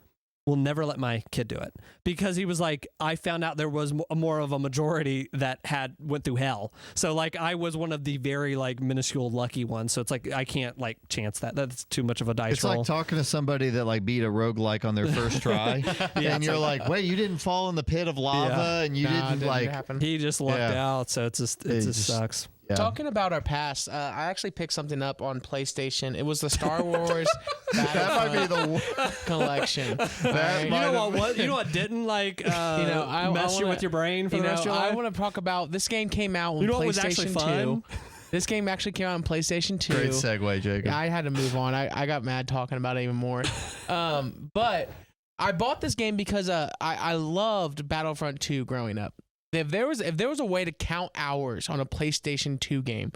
Will never let my kid do it, because he was like, I found out there was more of a majority that went through hell. So like I was one of the very like minuscule lucky ones. So it's like I can't like chance that. That's too much of a dice roll. It's like talking to somebody that like beat a roguelike on their first try, and you're like, wait, you didn't fall in the pit of lava, and you didn't like. Happen. He just lucked out, so it just sucks. Yeah. Talking about our past, I actually picked something up on PlayStation. It was the Star Wars That might be the collection. You know what didn't like mess you with your brain for the rest of your life? I want to talk about this game came out on You know what PlayStation was actually fun? 2. This game actually came out on PlayStation 2. great segue, Jacob. I had to move on. I got mad talking about it even more. But I bought this game because I loved Battlefront 2 growing up. If there was a way to count hours on a PlayStation 2 game,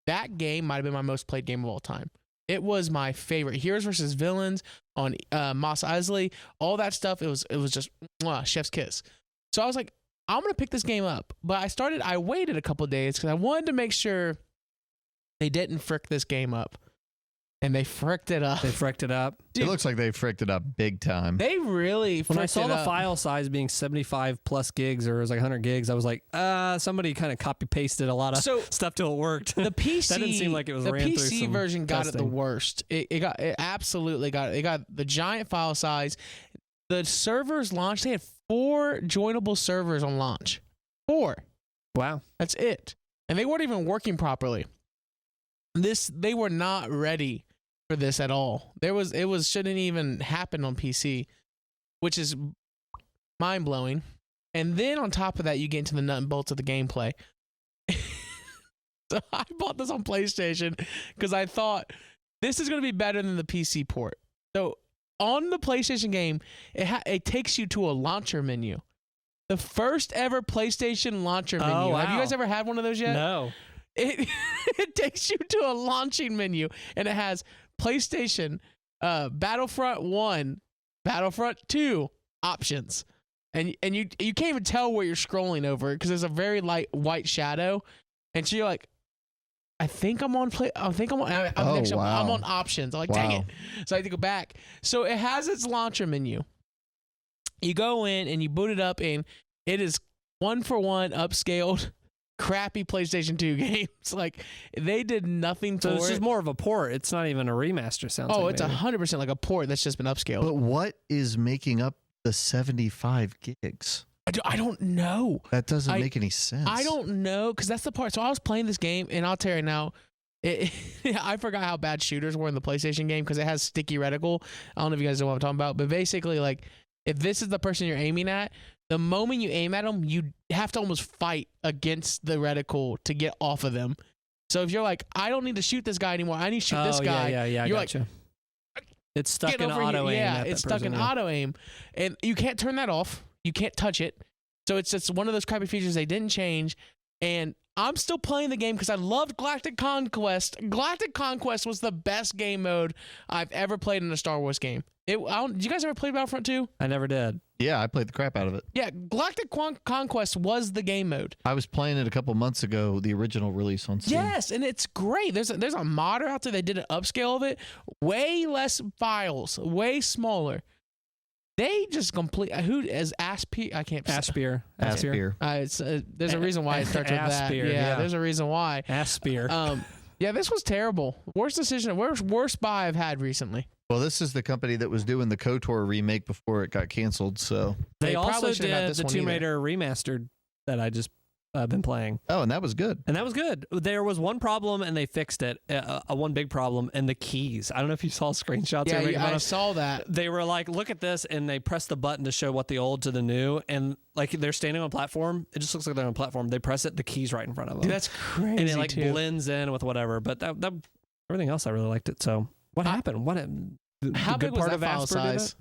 that game might have been my most played game of all time. It was my favorite. Heroes versus Villains on Mos Eisley, all that stuff. It was just chef's kiss. So I was like, I'm gonna pick this game up. But I waited a couple of days because I wanted to make sure they didn't frick this game up. And they fricked it up. Dude, it looks like they fricked it up big time. They really fricked it up. When I saw the file size being 75 plus gigs, or it was like 100 gigs, I was like, somebody kind of copy pasted a lot of stuff till it worked. The PC that didn't seem like it was the ran PC through version got testing. it the worst. It absolutely got it. It got the giant file size. The servers launched. They had 4 joinable servers on launch. 4. Wow. That's it. And they weren't even working properly. They were not ready for this at all. Shouldn't even happen on PC, which is mind blowing. And then on top of that, you get into the nut and bolts of the gameplay. So I bought this on PlayStation because I thought this is going to be better than the PC port. So on the PlayStation game, it takes you to a launcher menu. The first ever PlayStation launcher menu. Oh, wow. Have you guys ever had one of those yet? No. It takes you to a launching menu, and it has PlayStation, Battlefront 1, Battlefront 2 options. And you can't even tell where you're scrolling over because there's a very light white shadow. And so you're like, I'm on options. I'm like, dang it. So I have to go back. So it has its launcher menu. You go in and you boot it up, and it is 1-for-1 upscaled crappy PlayStation 2 games. Like, they did nothing for it. So it's just more of a port. It's not even a remaster, sounds like. Oh, it's 100% like a port that's just been upscaled. But what is making up the 75 gigs? I don't know. That doesn't make any sense. I don't know, because that's the part. So I was playing this game, and I'll tell you now, I forgot how bad shooters were in the PlayStation game because it has sticky reticle. I don't know if you guys know what I'm talking about, but basically, like, if this is the person you're aiming at, the moment you aim at them, you have to almost fight against the reticle to get off of them. So if you're like, I don't need to shoot this guy anymore, I need to shoot this guy. Yeah, you're gotcha. It's stuck in auto aim. Yeah, it's stuck in auto aim, and you can't turn that off. You can't touch it. So it's just one of those crappy features they didn't change. And I'm still playing the game because I loved Galactic Conquest. Galactic Conquest was the best game mode I've ever played in a Star Wars game. Did you guys ever play Battlefront 2? I never did. Yeah, I played the crap out of it. Yeah, Galactic Conquest was the game mode. I was playing it a couple months ago, the original release on Steam. Yes, and it's great. There's a modder out there that did an upscale of it. Way less files, way smaller. They just complete. Who is Aspir? I can't. Aspir. There's a reason why it starts with that. Yeah, there's a reason why. Aspir. Yeah, this was terrible. Worst decision. Worst buy I've had recently. Well, this is the company that was doing the KOTOR remake before it got canceled. So they also probably shouldn't have did this the one Tomb either. Raider remastered that I just been playing. Oh, and that was good. And that was good. There was one problem, and they fixed it. One big problem, and the keys. I don't know if you saw screenshots. Yeah, I saw that. They were like, look at this, and they pressed the button to show what the old to the new, and like they're standing on a platform. It just looks like they're on a platform. They press it, the key's right in front of them. Dude, that's crazy. And it like blends in with whatever. But that everything else, I really liked it. So what happened? How big was that file size?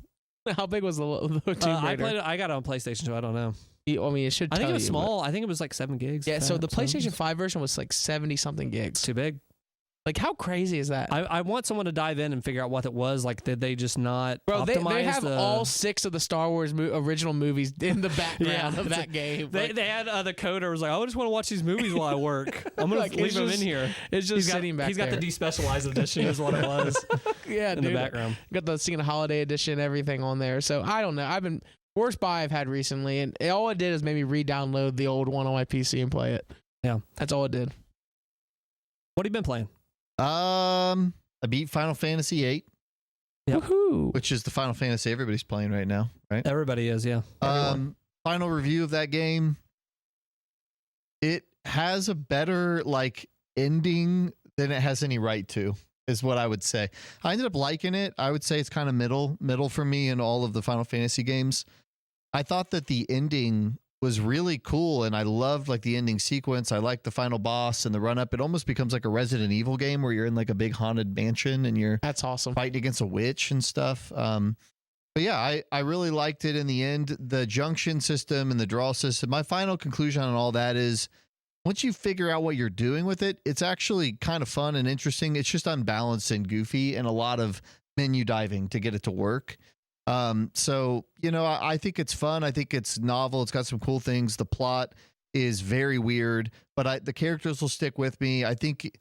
How big was the Tomb Raider? I got it on PlayStation, so I don't know. I mean, it should. I think tell it was you, small. I think it was like 7 gigs. Yeah. So the PlayStation 5 version was like 70 something gigs. Too big. Like, how crazy is that? I want someone to dive in and figure out what it was. Like, did they just not optimize they have all 6 of the Star Wars original movies in the background of that game. They had the coder was like, I just want to watch these movies while I work. I'm going to leave them in here. It's just sitting back there. He's got the despecialized edition is what it was. Yeah, in the background. Got the Singing Holiday edition, everything on there. So, I don't know. Worst buy I've had recently, and all it did is maybe re-download the old one on my PC and play it. Yeah. That's all it did. What have you been playing? I beat Final Fantasy VIII, Yep. Woohoo. which is the Final Fantasy everybody's playing right now, right? Everybody is, yeah. Final review of that game. It has a better ending than it has any right to, is what I would say. I ended up liking it. I would say it's kind of middle for me in all of the Final Fantasy games. I thought that the ending was really cool, and I loved the ending sequence. I liked the final boss and the run up. It almost becomes like a Resident Evil game where you're in a big haunted mansion and you're That's awesome. fighting against a witch and stuff. But yeah, I really liked it in the end. The junction system and the draw system. My final conclusion on all that is once you figure out what you're doing with it, it's actually kind of fun and interesting. It's just unbalanced and goofy and a lot of menu diving to get it to work. So, I think it's fun. I think it's novel. It's got some cool things. The plot is very weird, but the characters will stick with me. I think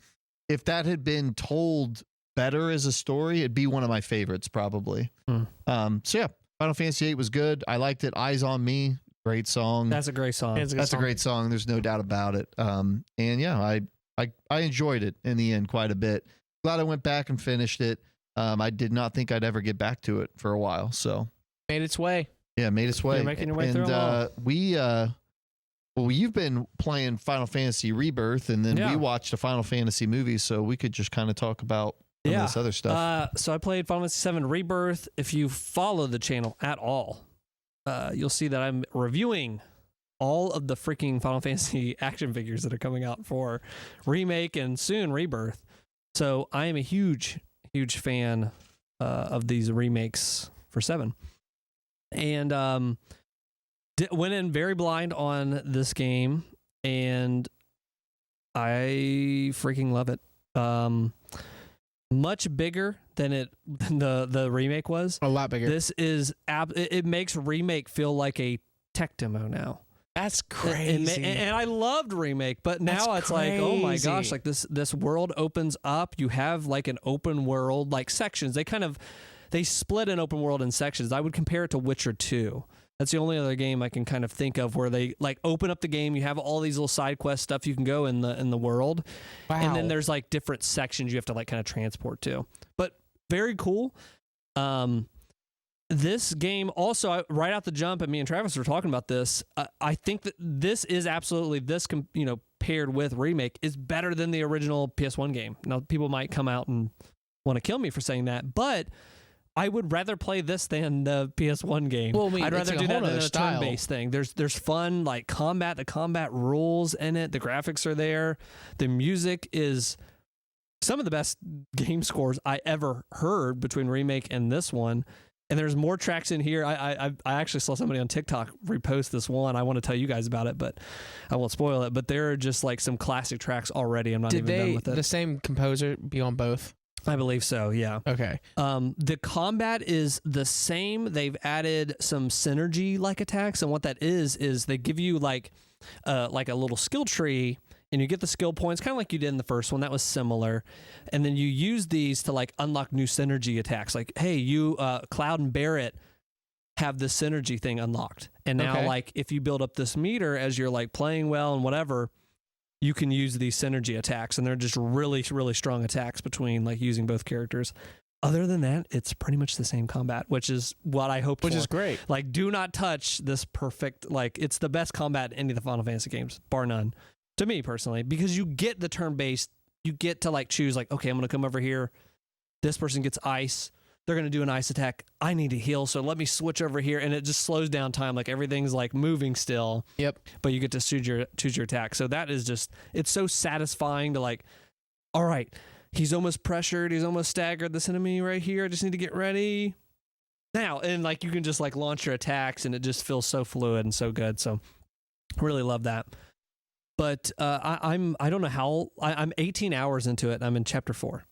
if that had been told better as a story, it'd be one of my favorites probably. So yeah, Final Fantasy VIII was good. I liked it. Eyes on Me. Great song. That's a great song. That's a great song. There's no doubt about it. And yeah, I enjoyed it in the end quite a bit. Glad I went back and finished it. I did not think I'd ever get back to it for a while. So Made its way. Yeah, made its way. You're making your way through them all. You've been playing Final Fantasy Rebirth, and then we watched a Final Fantasy movie, so we could just kind of talk about some of this other stuff. So I played Final Fantasy VII Rebirth. If you follow the channel at all, you'll see that I'm reviewing all of the freaking Final Fantasy action figures that are coming out for Remake and soon Rebirth. So I am a huge fan of these remakes for 7. And went in very blind on this game, and I freaking love it. Much bigger than the remake was. A lot bigger. This is it makes Remake feel like a tech demo now. That's crazy. And I loved Remake, but now it's like, oh my gosh, this world opens up. You have an open world, sections. They split an open world in sections. I would compare it to Witcher 2. That's the only other game I can kind of think of where they open up the game. You have all these little side quest stuff you can go in the world. Wow. And then there's different sections you have to kind of transport to. But very cool. This game also, right out the jump, and me and Travis were talking about this. I think that this is absolutely paired with Remake is better than the original PS1 game. Now people might come out and want to kill me for saying that, but I would rather play this than the PS1 game. Well, I mean, I'd rather do that than a style. turn-based thing. There's fun combat. The combat rules in it. The graphics are there. The music is some of the best game scores I ever heard between Remake and this one. And there's more tracks in here. I actually saw somebody on TikTok repost this one. I want to tell you guys about it, but I won't spoil it. But there are just some classic tracks already. I'm not even done with it. Did the same composer be on both? I believe so, yeah. Okay. The combat is the same. They've added some synergy attacks, and what that is they give you a little skill tree, and you get the skill points, kind of like you did in the first one. That was similar. And then you use these to unlock new synergy attacks. Hey, you Cloud and Barrett have this synergy thing unlocked. And now if you build up this meter as you're playing well and whatever, you can use these synergy attacks, and they're just really, really strong attacks between using both characters. Other than that, it's pretty much the same combat, which is what I hoped for. Which is great. Do not touch this perfect, it's the best combat in any of the Final Fantasy games, bar none. To me personally, because you get the turn-based, you get to choose okay, I'm going to come over here. This person gets ice. They're going to do an ice attack. I need to heal, so let me switch over here, and it just slows down time. Everything's moving still. Yep. But you get to choose your attack. So that is just, it's so satisfying to all right, he's almost pressured, he's almost staggered. This enemy right here, I just need to get ready. now, and like you can just like launch your attacks, and it just feels so fluid and so good. So really love that. But I don't know how I'm 18 hours into it. And I'm in chapter 4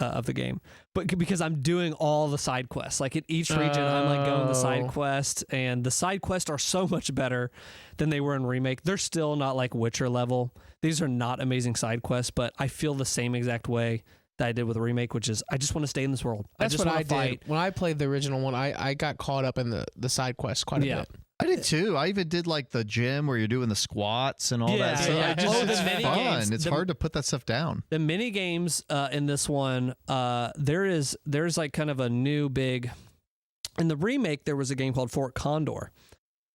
of the game, but because I'm doing all the side quests, like in each region, I'm like going the side quest, and the side quests are so much better than they were in Remake. They're still not like Witcher level. These are not amazing side quests, but I feel the same exact way that I did with the Remake, which is I just want to stay in this world. That's I just what I fight. did when I played the original one. I got caught up in the side quests quite a bit. I did too. I even did like the gym where you're doing the squats and all that stuff. Yeah. It's The mini fun. games, It's hard to put that stuff down. The mini games in this one, there's like kind of a new big. In the Remake, there was a game called Fort Condor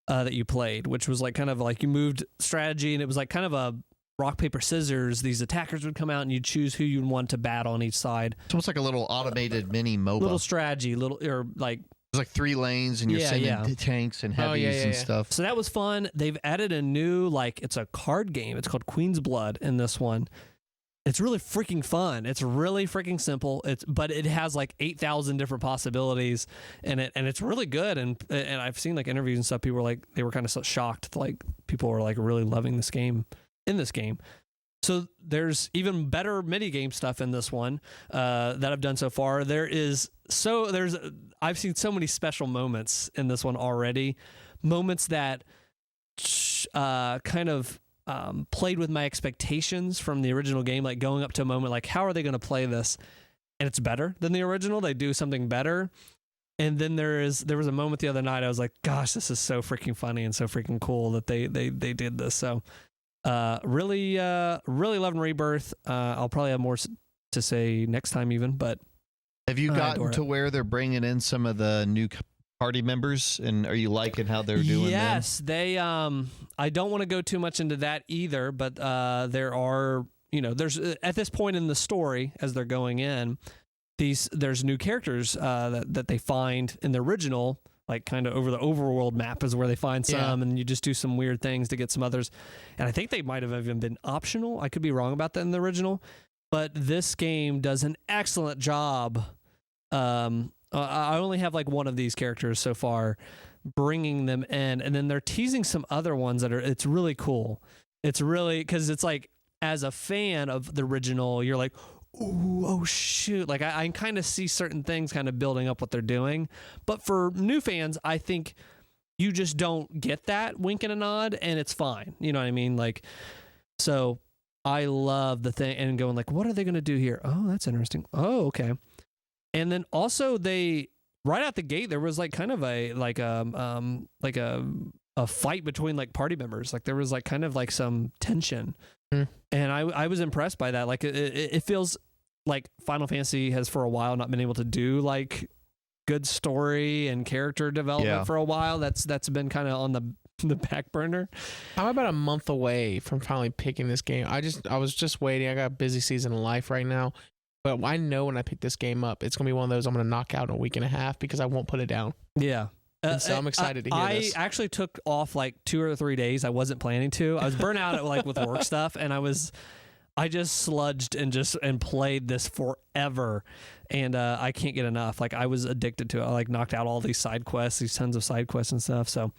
that you played, which was like kind of like you moved strategy, and it was like kind of a rock paper scissors. These attackers would come out, and you'd choose who you'd want to battle on each side. It's almost like a little automated mini MOBA. Little strategy, or like. There's like 3 lanes, and you're sending tanks and heavies and stuff. So that was fun. They've added a new, like, it's a card game. It's called Queen's Blood in this one. It's really freaking fun. It's really freaking simple. But it has like 8,000 different possibilities in it, and it's really good. And I've seen like interviews and stuff. People were like, they were kind of so shocked. Like people were like really loving this game. So there's even better mini game stuff in this one that I've done so far. I've seen so many special moments in this one already, moments that kind of played with my expectations from the original game, like going up to a moment like, how are they going to play this? And it's better than the original. They do something better. And then there was a moment the other night I was like, gosh, this is so freaking funny and so freaking cool that they did this. So really loving Rebirth. I'll probably have more to say next time even, but have you gotten to where they're bringing in some of the new party members, and are you liking how they're doing? Yes, they. I don't want to go too much into that either, but there are, there's at this point in the story as they're going in, there's new characters that they find in the original, like kind of over the overworld map is where they find some, and you just do some weird things to get some others, and I think they might have even been optional. I could be wrong about that in the original, but this game does an excellent job. I only have like one of these characters so far, bringing them in, and then they're teasing some other ones it's really cool. It's really, because it's like, as a fan of the original, you're like, ooh, oh shoot, like I kind of see certain things kind of building up what they're doing, but for new fans, I think you just don't get that wink and a nod, and it's fine. You know what I mean? Like, so I love the thing, and going like, what are they going to do here? Oh, that's interesting. Oh, okay. And then also they, right out the gate, there was like kind of a fight between like party members. Like there was like kind of like some tension, and I was impressed by that. Like it feels like Final Fantasy has for a while not been able to do like good story and character development for a while. That's been kind of on the back burner. I'm about a month away from finally picking this game. I was just waiting. I got a busy season of life right now. But I know when I pick this game up, it's going to be one of those I'm going to knock out in a week and a half because I won't put it down. Yeah. So I'm excited to hear this. I actually took off like 2 or 3 days. I wasn't planning to. I was burnt out like with work stuff, and I just sludged and played this forever, and I can't get enough. Like I was addicted to it. I like knocked out all these side quests, these tons of side quests and stuff. So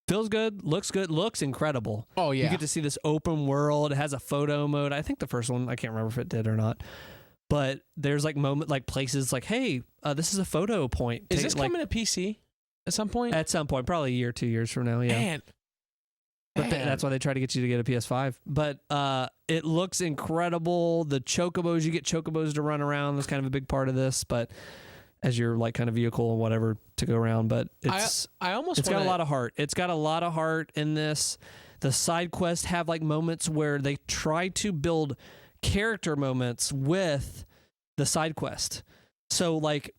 feels good, looks incredible. Oh yeah. You get to see this open world. It has a photo mode. I think the first one, I can't remember if it did or not. But there's like places like, hey, this is a photo point. Is this coming to PC at some point? At some point, probably a year, 2 years from now. Yeah. Man. But that's why they try to get you to get a PS5. But it looks incredible. The chocobos, you get chocobos to run around. That's kind of a big part of this. But as your like kind of vehicle and whatever to go around. But it's got a lot of heart. It's got a lot of heart in this. The side quests have like moments where they try to build character moments with the side quest. So like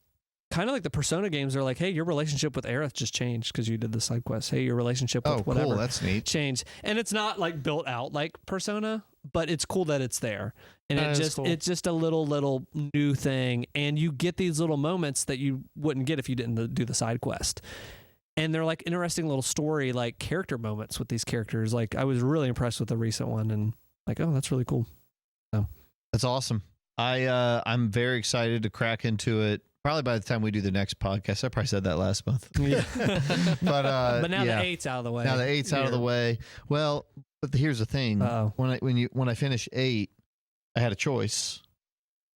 kind of like the Persona games are like, hey, your relationship with Aerith just changed because you did the side quest. Hey, your relationship with whatever. Cool. That's neat. Changed. And it's not like built out like Persona, but it's cool that it's there. And it's just a little new thing. And you get these little moments that you wouldn't get if you didn't do the side quest. And they're like interesting little story, like character moments with these characters. Like I was really impressed with the recent one, and like, oh, that's really cool. So that's awesome. I'm very excited to crack into it Probably by the time we do the next podcast. I probably said that last month. Yeah. But now the 8's out of the way. Now the 8's out of the way. Well, but here's the thing. Uh-oh. When I finished 8, I had a choice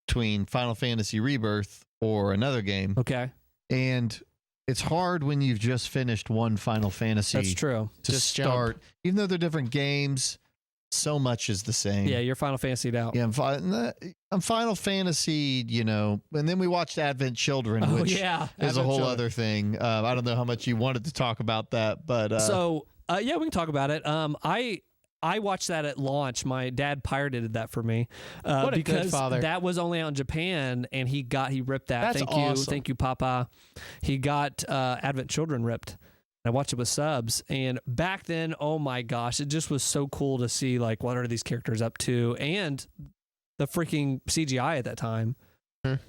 between Final Fantasy Rebirth or another game. Okay. And it's hard when you've just finished one Final Fantasy. That's true. To Just start, even though they're different games, so much is the same. Yeah, you're Final Fantasy'd out. Yeah, I'm Final Fantasy, and then we watched Advent Children, which is a whole other thing. I don't know how much you wanted to talk about that, but we can talk about it. I watched that at launch. My dad pirated that for me What a because good father. that was only out in Japan, and he ripped that. That's awesome. Thank you, Papa. He got Advent Children ripped. I watched it with subs, and back then, oh my gosh, it just was so cool to see like what are these characters up to, and the freaking CGI at that time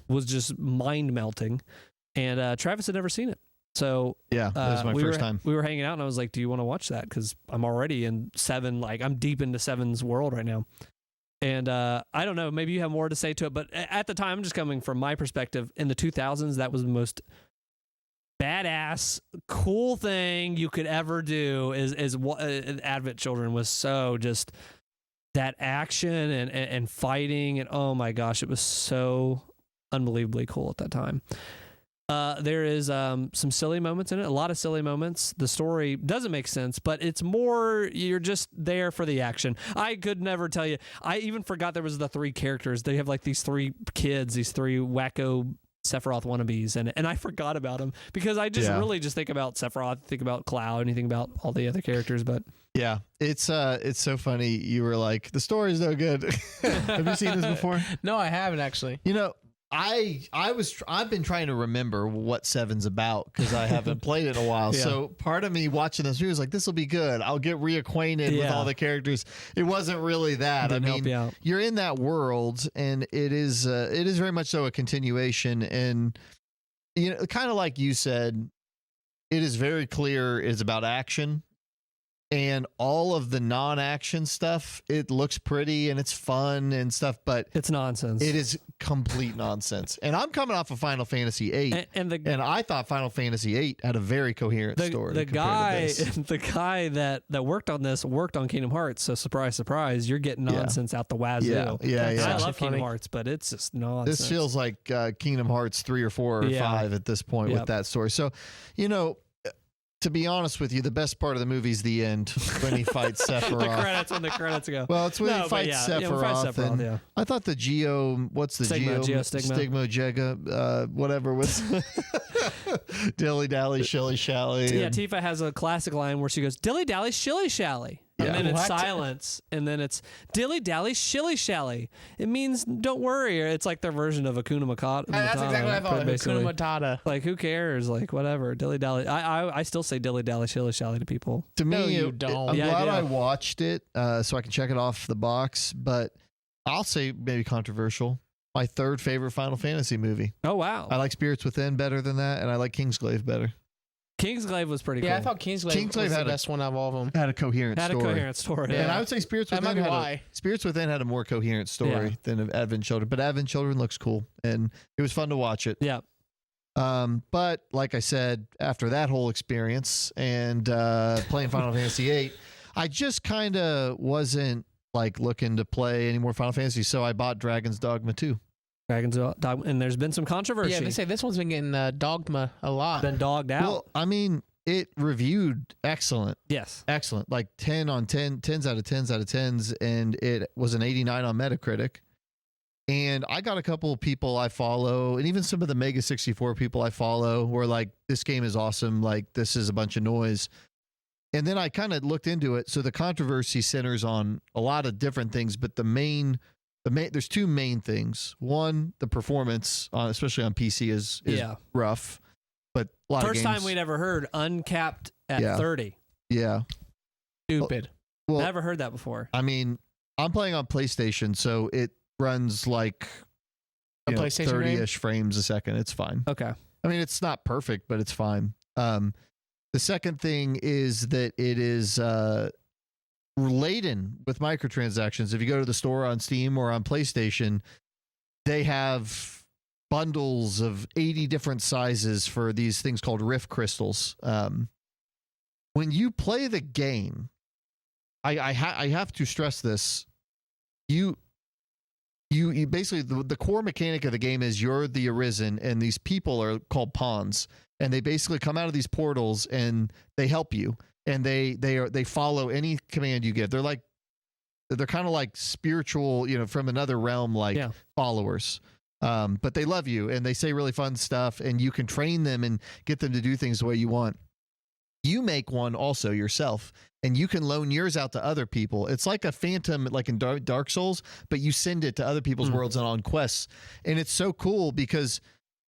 was just mind melting. And Travis had never seen it. So yeah, that was my first time. We were hanging out, and I was like, "Do you want to watch that?" Because I'm already in 7. Like I'm deep into 7's world right now, and I don't know. Maybe you have more to say to it, but at the time, just coming from my perspective, in the 2000s, that was the most badass, cool thing you could ever do. Is what Advent Children was so just that action and fighting, and oh my gosh, it was so unbelievably cool at that time. There is some silly moments in it, a lot of silly moments. The story doesn't make sense, but it's more you're just there for the action. I could never tell you. I even forgot there was the 3 characters. They have like these 3 kids, these 3 wacko Sephiroth wannabes, and I forgot about them because I just really just think about Sephiroth, think about Cloud, anything about all the other characters. But yeah, it's so funny. You were like, the story's no good. Have you seen this before? No, I haven't actually. I've been trying to remember what 7's about because I haven't played it in a while. Yeah. So part of me watching this movie was like, this will be good. I'll get reacquainted with all the characters. It wasn't really that. Didn't help you out. You're in that world, and it is very much so a continuation. And kind of like you said, it is very clear it's about action. And all of the non-action stuff, it looks pretty and it's fun and stuff, but it's nonsense. It is complete nonsense. And I'm coming off of Final Fantasy VIII, and I thought Final Fantasy VIII had a very coherent story. The guy that worked on this worked on Kingdom Hearts, so surprise, surprise, you're getting nonsense out the wazoo. Yeah. I love Kingdom Hearts, but it's just nonsense. This feels like Kingdom Hearts 3 or 4 or 5 at this point with that story. So, to be honest with you, the best part of the movie is the end when he fights Sephiroth. When the credits go. Well, it's when he fights Sephiroth. I thought the Stigma Jega, whatever was dilly dally shilly shally. Yeah, Tifa has a classic line where she goes dilly dally shilly shally. And then it's silence, and then it's dilly dally shilly shally. It means don't worry. It's like their version of Hakuna Matata. That's exactly what I thought. Hakuna Matata. Like who cares? Like whatever. Dilly dally. I still say dilly dally shilly shally to people. To me, no, you don't. I'm glad I watched it so I can check it off the box. But I'll say maybe controversial. My 3rd favorite Final Fantasy movie. Oh wow! I like Spirits Within better than that, and I like Kingsglaive better. Kingsglaive was pretty cool. Yeah, I thought Kingsglaive was the best one of all of them. Had a coherent story. Yeah. And I would say Spirits Within had a more coherent story than Advent Children. But Advent Children looks cool, and it was fun to watch it. Yeah. But like I said, after that whole experience and playing Final Fantasy VIII, I just kind of wasn't like looking to play any more Final Fantasy, so I bought Dragon's Dogma 2. Dragon's Dogma, and there's been some controversy. Yeah, they say this one's been getting Dogma a lot. Been dogged out. Well, I mean, it reviewed excellent. Yes. Excellent. Like 10 on 10, 10s out of 10s out of 10s, and it was an 89 on Metacritic. And I got a couple of people I follow, and even some of the Mega 64 people I follow were like, this game is awesome. Like, this is a bunch of noise. And then I kind of looked into it. So the controversy centers on a lot of different things, but there's 2 main things. One, the performance, especially on PC, is rough. But a lot of games, time we'd ever heard uncapped at 30. Yeah. Stupid. Well, never heard that before. I mean, I'm playing on PlayStation, so it runs like 30-ish frames a second. It's fine. Okay. I mean, it's not perfect, but it's fine. The second thing is that it is laden with microtransactions. If you go to the store on Steam or on PlayStation, they have bundles of 80 different sizes for these things called rift crystals. When you play the game, I have to stress this. You basically, the core mechanic of the game is you're the Arisen, and these people are called pawns, and they basically come out of these portals and they help you, and they follow any command you give. They're kind of like spiritual, from another realm, followers. But they love you, and they say really fun stuff, and you can train them and get them to do things the way you want. You make one also yourself, and you can loan yours out to other people. It's like a phantom, like in Dark Souls, but you send it to other people's worlds and on quests. And it's so cool because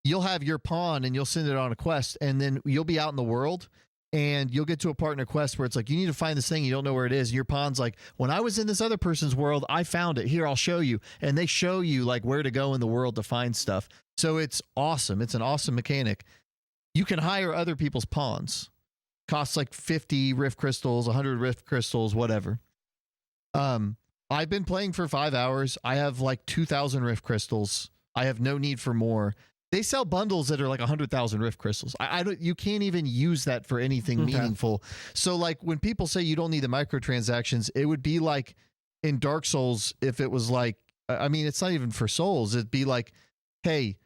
you'll have your pawn and you'll send it on a quest, and then you'll be out in the world and you'll get to a partner quest where it's like, you need to find this thing. You don't know where it is. And your pawn's like, when I was in this other person's world, I found it. Here, I'll show you. And they show you like where to go in the world to find stuff. So it's awesome. It's an awesome mechanic. You can hire other people's pawns. Costs like 50 rift crystals, 100 rift crystals, whatever. I've been playing for 5 hours. I have like 2,000 rift crystals. I have no need for more. They sell bundles that are like 100,000 rift crystals. You can't even use that for anything meaningful. So like when people say you don't need the microtransactions, it would be like in Dark Souls, if it was like, it's not even for souls. It'd be like, hey,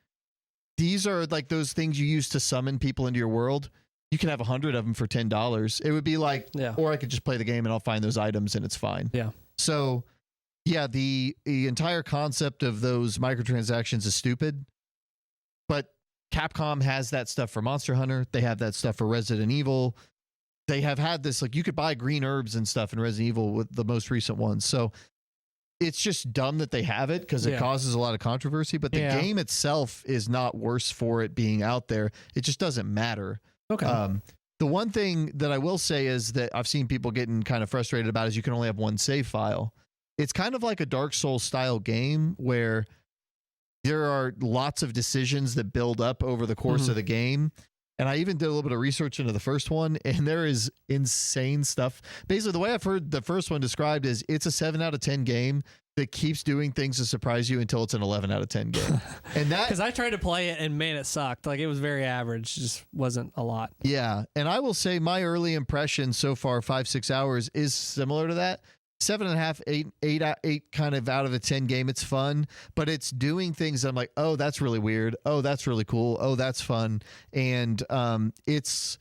these are like those things you use to summon people into your world. You can have 100 of them for $10. It would be like, or I could just play the game and I'll find those items and it's fine. Yeah. So yeah, the entire concept of those microtransactions is stupid, but Capcom has that stuff for Monster Hunter. They have that stuff for Resident Evil. They have had this, like you could buy green herbs and stuff in Resident Evil with the most recent ones. So it's just dumb that they have it because it causes a lot of controversy, but the game itself is not worse for it being out there. It just doesn't matter. Okay. The one thing that I will say is that I've seen people getting kind of frustrated about is you can only have one save file. It's kind of like a Dark Souls style game where there are lots of decisions that build up over the course of the game. And I even did a little bit of research into the first one, and there is insane stuff. Basically, the way I've heard the first one described is it's a 7 out of 10 game that keeps doing things to surprise you until it's an 11 out of 10 game. And that, because I tried to play it and man, it sucked. Like it was very average. Just wasn't a lot. Yeah. And I will say my early impression so far, 5-6 hours, is similar to that. 7.5, 8 kind of out of a 10 game. It's fun, but it's doing things I'm like, oh, that's really weird. Oh, that's really cool. Oh, that's fun. And it's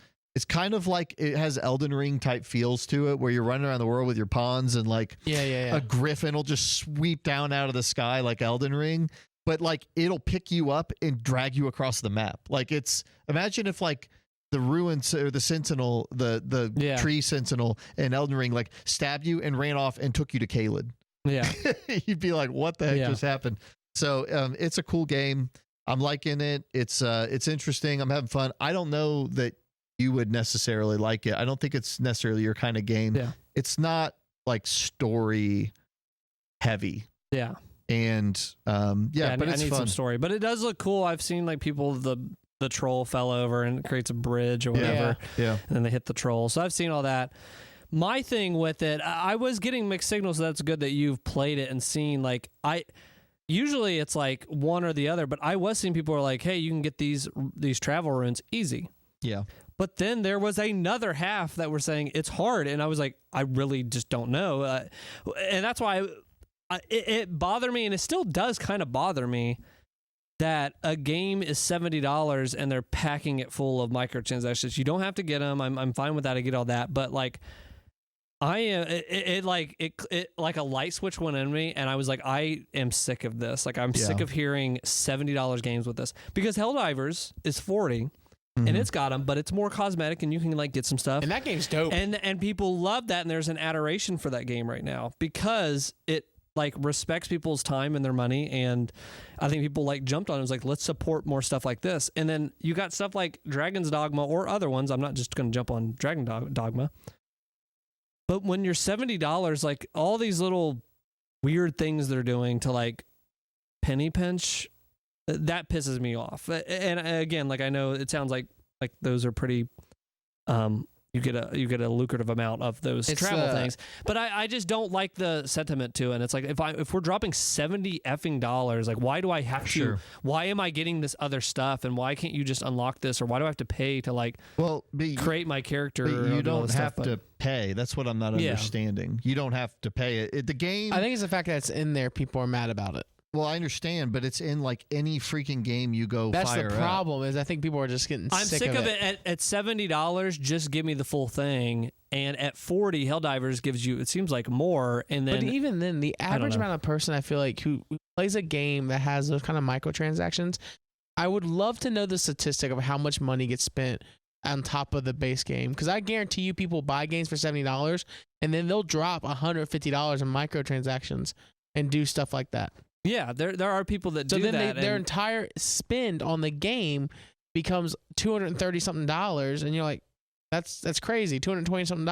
kind of like it has Elden Ring type feels to it, where you're running around the world with your pawns and like a griffin will just sweep down out of the sky like Elden Ring, but like it'll pick you up and drag you across the map. Like imagine if like the ruins or the sentinel, the tree sentinel in Elden Ring, like stabbed you and ran off and took you to Caelid. Yeah. You'd be like, what the heck just happened? So it's a cool game. I'm liking it. It's interesting. I'm having fun. I don't know that you would necessarily like it. I don't think it's necessarily your kind of game. Yeah. It's not like story heavy. Yeah. And but I it's need fun. some story, but it does look cool. I've seen like people, the troll fell over and it creates a bridge or whatever. Yeah. And then they hit the troll. So I've seen all that. My thing with it, I was getting mixed signals. So that's good that you've played it and seen like usually it's like one or the other, but I was seeing people are like, hey, you can get these travel runes easy. Yeah. But then there was another half that were saying it's hard. And I was like, I really just don't know. And that's why it bothered me. And it still does kind of bother me that a game is $70 and they're packing it full of microtransactions. You don't have to get them. I'm fine with that. I get all that. But like, it like a light switch went in me and I was like, I am sick of this. Like I'm sick of hearing $70 games with this, because Helldivers is $40. And it's got them, but it's more cosmetic, and you can like get some stuff. And that game's dope. And people love that, and there's an adoration for that game right now because it like respects people's time and their money. And I think people like jumped on it. It was like, let's support more stuff like this. And then you got stuff like Dragon's Dogma or other ones. I'm not just going to jump on Dragon Dogma. But when you're $70, like all these little weird things they're doing to like penny pinch, that pisses me off. And again, like I know it sounds like those are pretty, you get a lucrative amount of those travel things. But I just don't like the sentiment to it. And it's like if we're dropping $70 effing dollars, like why do I have to? Why am I getting this other stuff? And why can't you just unlock this? Or why do I have to pay to create my character? But you don't have to pay. That's what I'm not understanding. You don't have to pay it. The game. I think it's the fact that it's in there. People are mad about it. Well, I understand, but it's in like any freaking game you go fire up. That's the problem is I think people are just getting sick of it. At $70, just give me the full thing. And at $40, Helldivers gives you, it seems like more. And then, but even then, the average amount of person I feel like who plays a game that has those kind of microtransactions, I would love to know the statistic of how much money gets spent on top of the base game. Because I guarantee you people buy games for $70 and then they'll drop $150 in microtransactions and do stuff like that. Yeah, there are people that do that. So then their entire spend on the game becomes $230 something, and you're like, that's crazy, $220 something.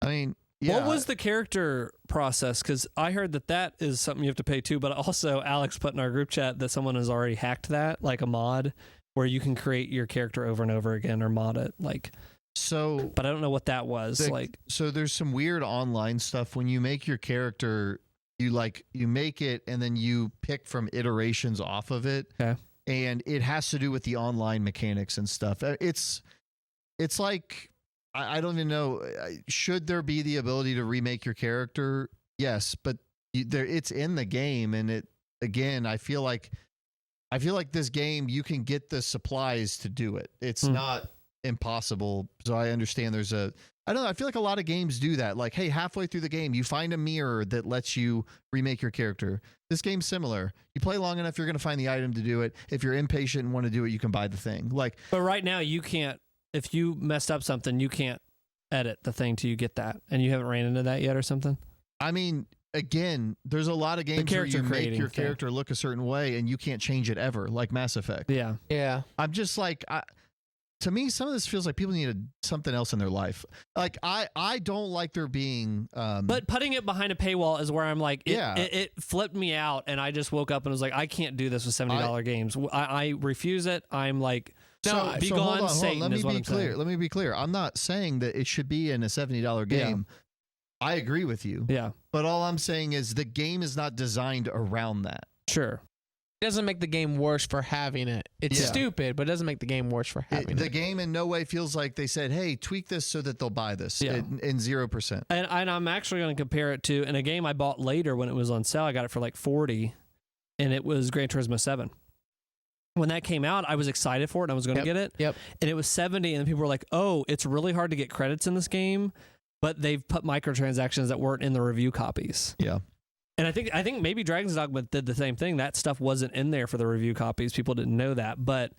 I mean, yeah. What was the character process? Because I heard that is something you have to pay too. But also, Alex put in our group chat that someone has already hacked that, like a mod, where you can create your character over and over again or mod it, like. So, but I don't know what that was. So there's some weird online stuff when you make your character. You make it and then you pick from iterations off of it. Okay. And it has to do with the online mechanics and stuff. It's like, I don't even know. Should there be the ability to remake your character? Yes, but it's in the game. And I feel like this game, you can get the supplies to do it. It's not impossible. So I understand I don't know. I feel like a lot of games do that. Like, hey, halfway through the game, you find a mirror that lets you remake your character. This game's similar. You play long enough, you're going to find the item to do it. If you're impatient and want to do it, you can buy the thing. But right now, you can't. If you messed up something, you can't edit the thing till you get that, and you haven't ran into that yet, or something. I mean, again, there's a lot of games where you make your character look a certain way, and you can't change it ever, like Mass Effect. Yeah. I'm just like. To me, some of this feels like people need something else in their life. Like I don't like there being. But putting it behind a paywall is where I'm like, it flipped me out, and I just woke up and was like, I can't do this with $70 games. I refuse it. I'm like, no, be gone, hold on. Satan. Let me be clear. Let me be clear. I'm not saying that it should be in a $70 game. Yeah. I agree with you. Yeah. But all I'm saying is the game is not designed around that. Sure. It doesn't make the game worse for having it. It's stupid, but it doesn't make the game worse for having it. The game in no way feels like they said, hey, tweak this so that they'll buy this in 0%. And I'm actually going to compare it to, in a game I bought later when it was on sale, I got it for like $40, and it was Gran Turismo 7. When that came out, I was excited for it, and I was going to get it. Yep. And it was $70, and people were like, oh, it's really hard to get credits in this game, but they've put microtransactions that weren't in the review copies. Yeah. And I think maybe Dragon's Dogma did the same thing. That stuff wasn't in there for the review copies. People didn't know that. But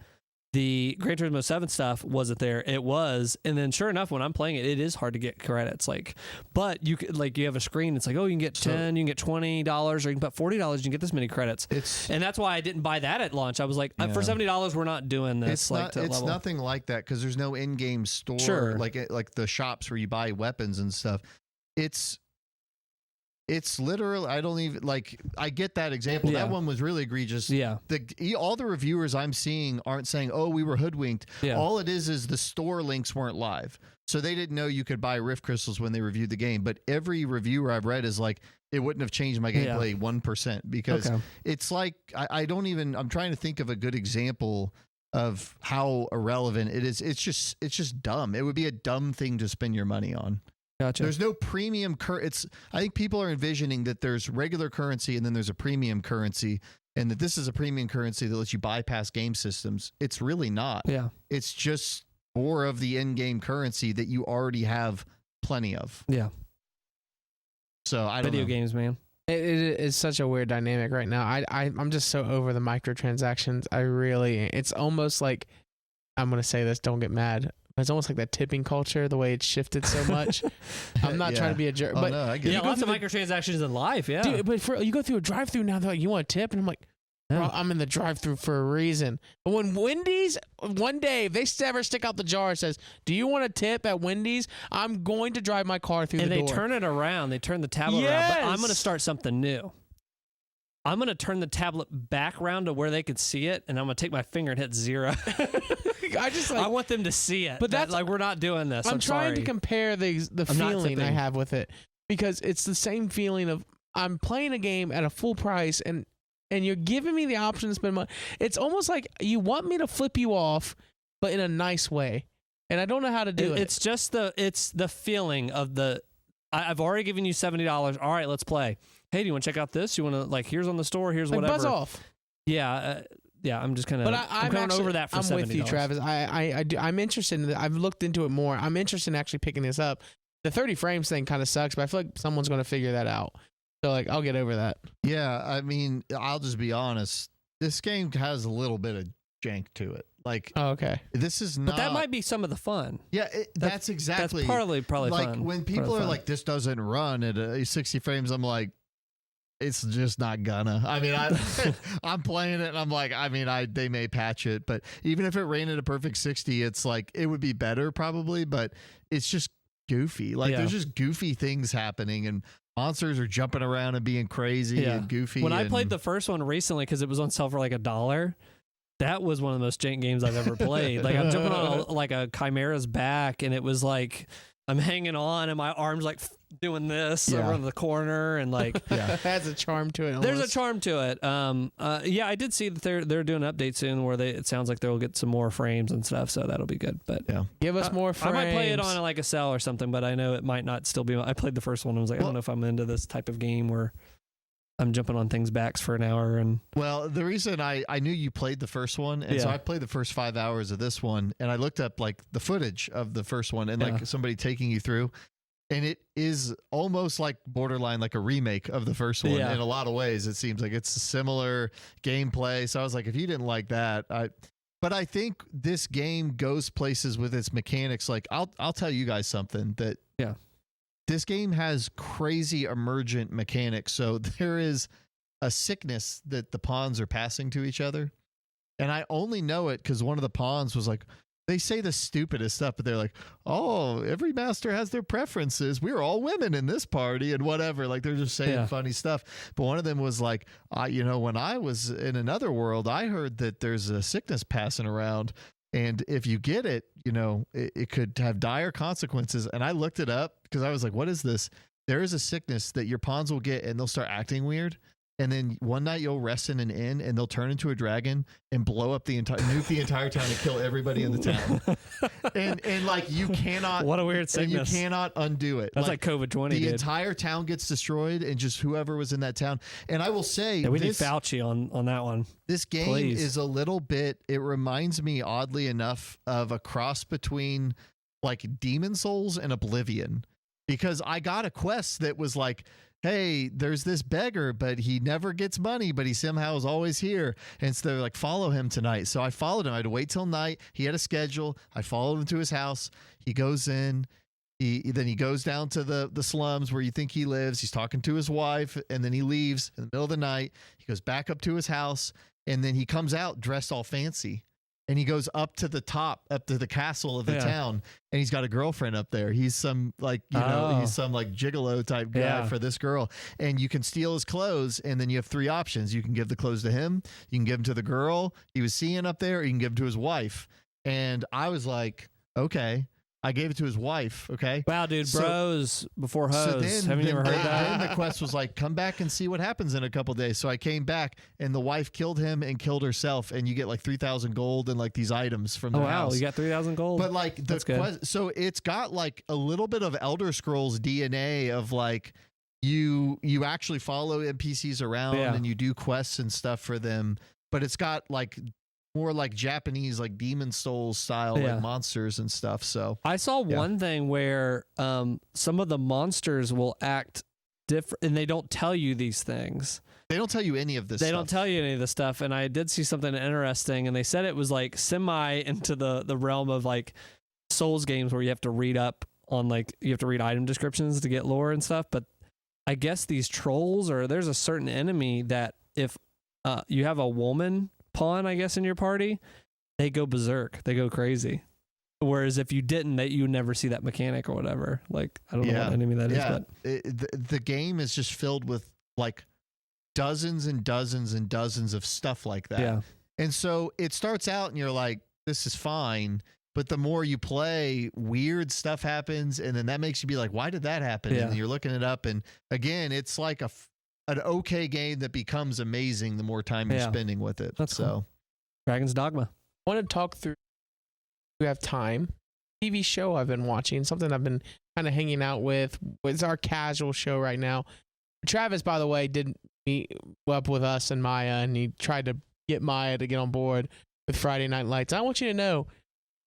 the Gran Turismo 7 stuff wasn't there. It was. And then sure enough, when I'm playing it, it is hard to get credits. But you have a screen. It's like, oh, you can get $10, you can get $20, or you can put $40, you can get this many credits. And that's why I didn't buy that at launch. I was like, for $70, we're not doing this. It's nothing like that because there's no in-game store like the shops where you buy weapons and stuff. It's literally, I don't even I get that example. That one was really egregious. Yeah. All the reviewers I'm seeing aren't saying, oh, we were hoodwinked. Yeah. All it is the store links weren't live. So they didn't know you could buy Rift Crystals when they reviewed the game. But every reviewer I've read is like, it wouldn't have changed my gameplay 1% because it's like, I'm trying to think of a good example of how irrelevant it is. It's just dumb. It would be a dumb thing to spend your money on. Gotcha. There's no premium I think people are envisioning that there's regular currency and then there's a premium currency, and that this is a premium currency that lets you bypass game systems. It's really not. Yeah. It's just more of the in-game currency that you already have plenty of. Yeah. So I don't know. Video games, man. It is such a weird dynamic right now. I'm just so over the microtransactions. It's almost like, I'm going to say this, don't get mad. It's almost like that tipping culture, the way it's shifted so much. I'm not trying to be a jerk, but no, I get it. Lots of microtransactions in life. Yeah, dude, but you go through a drive-through now, they're like, you want a tip, and I'm like, bro, I'm in the drive-through for a reason. But when Wendy's one day, if they ever stick out the jar and says, "Do you want a tip at Wendy's?" I'm going to drive my car through the door. And they turn it around. They turn the tablet around. But I'm going to start something new. I'm going to turn the tablet back around to where they could see it, and I'm going to take my finger and hit 0. I just like, I want them to see it. But that's like we're not doing this. I'm trying sorry. to compare the feeling I have with it, because it's the same feeling of I'm playing a game at a full price and you're giving me the option to spend money. It's almost like you want me to flip you off, but in a nice way. And I don't know how to do it. It's just the feeling of I've already given you $70. All right, let's play. Hey, do you want to check out this? You want to, like, here's on the store, here's like, whatever. buzz off. Yeah, I'm just kind of. But I'm going actually, over that for $70. I'm with you, Travis. I'm interested in it. I've looked into it more. I'm interested in actually picking this up. The 30 frames thing kind of sucks, but I feel like someone's going to figure that out. So, like, I'll get over that. Yeah, I mean, I'll just be honest. This game has a little bit of jank to it. Like, oh, okay. This is not. But that might be some of the fun. Yeah, that's exactly. That's probably like fun. when people are like, "This doesn't run at 60 frames," I'm like, it's just not gonna. I mean, I'm playing it and I'm like, I mean, they may patch it, but even if it ran at a perfect 60, it's like it would be better probably, but it's just goofy. Like there's just goofy things happening and monsters are jumping around and being crazy and goofy. When I played the first one recently, because it was on sale for like $1, that was one of the most jank games I've ever played. Like I'm jumping on like a chimera's back, and it was like I'm hanging on, and my arms like doing this over in the corner, and like it has a charm to it. Almost. There's a charm to it. I did see that they're doing an update soon where it sounds like they'll get some more frames and stuff, so that'll be good. But give us more frames. I might play it on like a cell or something, but I know it might not still be. I played the first one and was like, I don't know if I'm into this type of game where I'm jumping on things backs for an hour. And well, the reason I knew you played the first one, and so I played the first 5 hours of this one, and I looked up like the footage of the first one and like somebody taking you through, and it is almost like borderline like a remake of the first one in a lot of ways. It seems like it's a similar gameplay. So I was like, if you didn't like that, but I think this game goes places with its mechanics. Like I'll tell you guys something that this game has crazy emergent mechanics. So there is a sickness that the pawns are passing to each other. And I only know it because one of the pawns was like, they say the stupidest stuff, but they're like, oh, every master has their preferences. We're all women in this party and whatever. Like they're just saying funny stuff. But one of them was like, when I was in another world, I heard that there's a sickness passing around. And if you get it, it could have dire consequences. And I looked it up because I was like, what is this? There is a sickness that your pawns will get and they'll start acting weird. And then one night you'll rest in an inn and they'll turn into a dragon and blow up nuke the entire town and kill everybody in the town. and like you cannot. What a weird sickness. And you cannot undo it. That's like COVID-20. The entire town gets destroyed and just whoever was in that town. And I will say, we need Fauci on that one. This game is a little bit. It reminds me, oddly enough, of a cross between like Demon Souls and Oblivion, because I got a quest that was like, hey, there's this beggar, but he never gets money, but he somehow is always here. And so they're like, follow him tonight. So I followed him. I had to wait till night. He had a schedule. I followed him to his house. He goes in. Then he goes down to the slums where you think he lives. He's talking to his wife, and then he leaves in the middle of the night. He goes back up to his house, and then he comes out dressed all fancy. And he goes up to the top, up to the castle of the town, and he's got a girlfriend up there. He's some like, he's some like gigolo type guy for this girl. And you can steal his clothes, and then you have 3 options. You can give the clothes to him, you can give them to the girl he was seeing up there, or you can give them to his wife. And I was like, okay. I gave it to his wife. Okay. Wow, dude, bros before hoes. Haven't you ever heard that? Then the quest was like, come back and see what happens in a couple of days. So I came back, and the wife killed him and killed herself, and you get like 3,000 gold and like these items from the house. Wow, you got 3,000 gold. But like the quest, so it's got like a little bit of Elder Scrolls DNA of like you actually follow NPCs around and you do quests and stuff for them. But it's got like more like Japanese, like Demon Souls style, like monsters and stuff. So I saw one thing where some of the monsters will act different, and they don't tell you these things. They don't tell you any of this. They don't tell you any of this stuff. And I did see something interesting, and they said it was like semi into the realm of like Souls games where you have to read up on like you have to read item descriptions to get lore and stuff. But I guess these trolls, or there's a certain enemy that if you have a woman pawn, I guess, in your party, they go berserk, they go crazy. Whereas if you didn't, that you would never see that mechanic or whatever. Like I don't know what enemy that is, but the game is just filled with like dozens and dozens and dozens of stuff like that. And so it starts out and you're like, this is fine. But the more you play, weird stuff happens, and then that makes you be like, why did that happen? Yeah. And you're looking it up, and again, it's like an okay game that becomes amazing the more time you're spending with it. That's cool. Dragon's Dogma. I want to talk through. We have time. TV show I've been watching, something I've been kind of hanging out with. It's our casual show right now. Travis, by the way, did meet up with us and Maya, and he tried to get Maya to get on board with Friday Night Lights. I want you to know,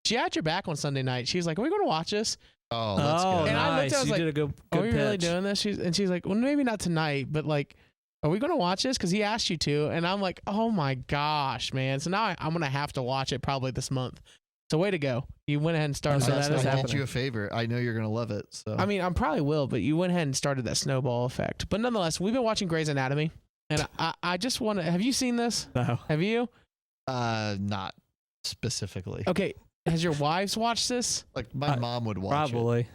she had your back on Sunday night. She was like, "Are we going to watch this?" Oh, that's good. And I looked at her, I was you like, did a good "Are we really pitch. doing this?" She's like, "Well, maybe not tonight, but like, are we going to watch this?" Because he asked you to, and I'm like, "Oh my gosh, man!" So now I'm going to have to watch it probably this month. So way to go! You went ahead and started. So that that is snowball. I did you a favor. I know you're gonna love it. So I mean, I probably will, but you went ahead and started that snowball effect. But nonetheless, we've been watching Grey's Anatomy, and I just want to. Have you seen this? No. Have you? not specifically. Okay. Has your wives watched this? Like my mom would watch it. Probably.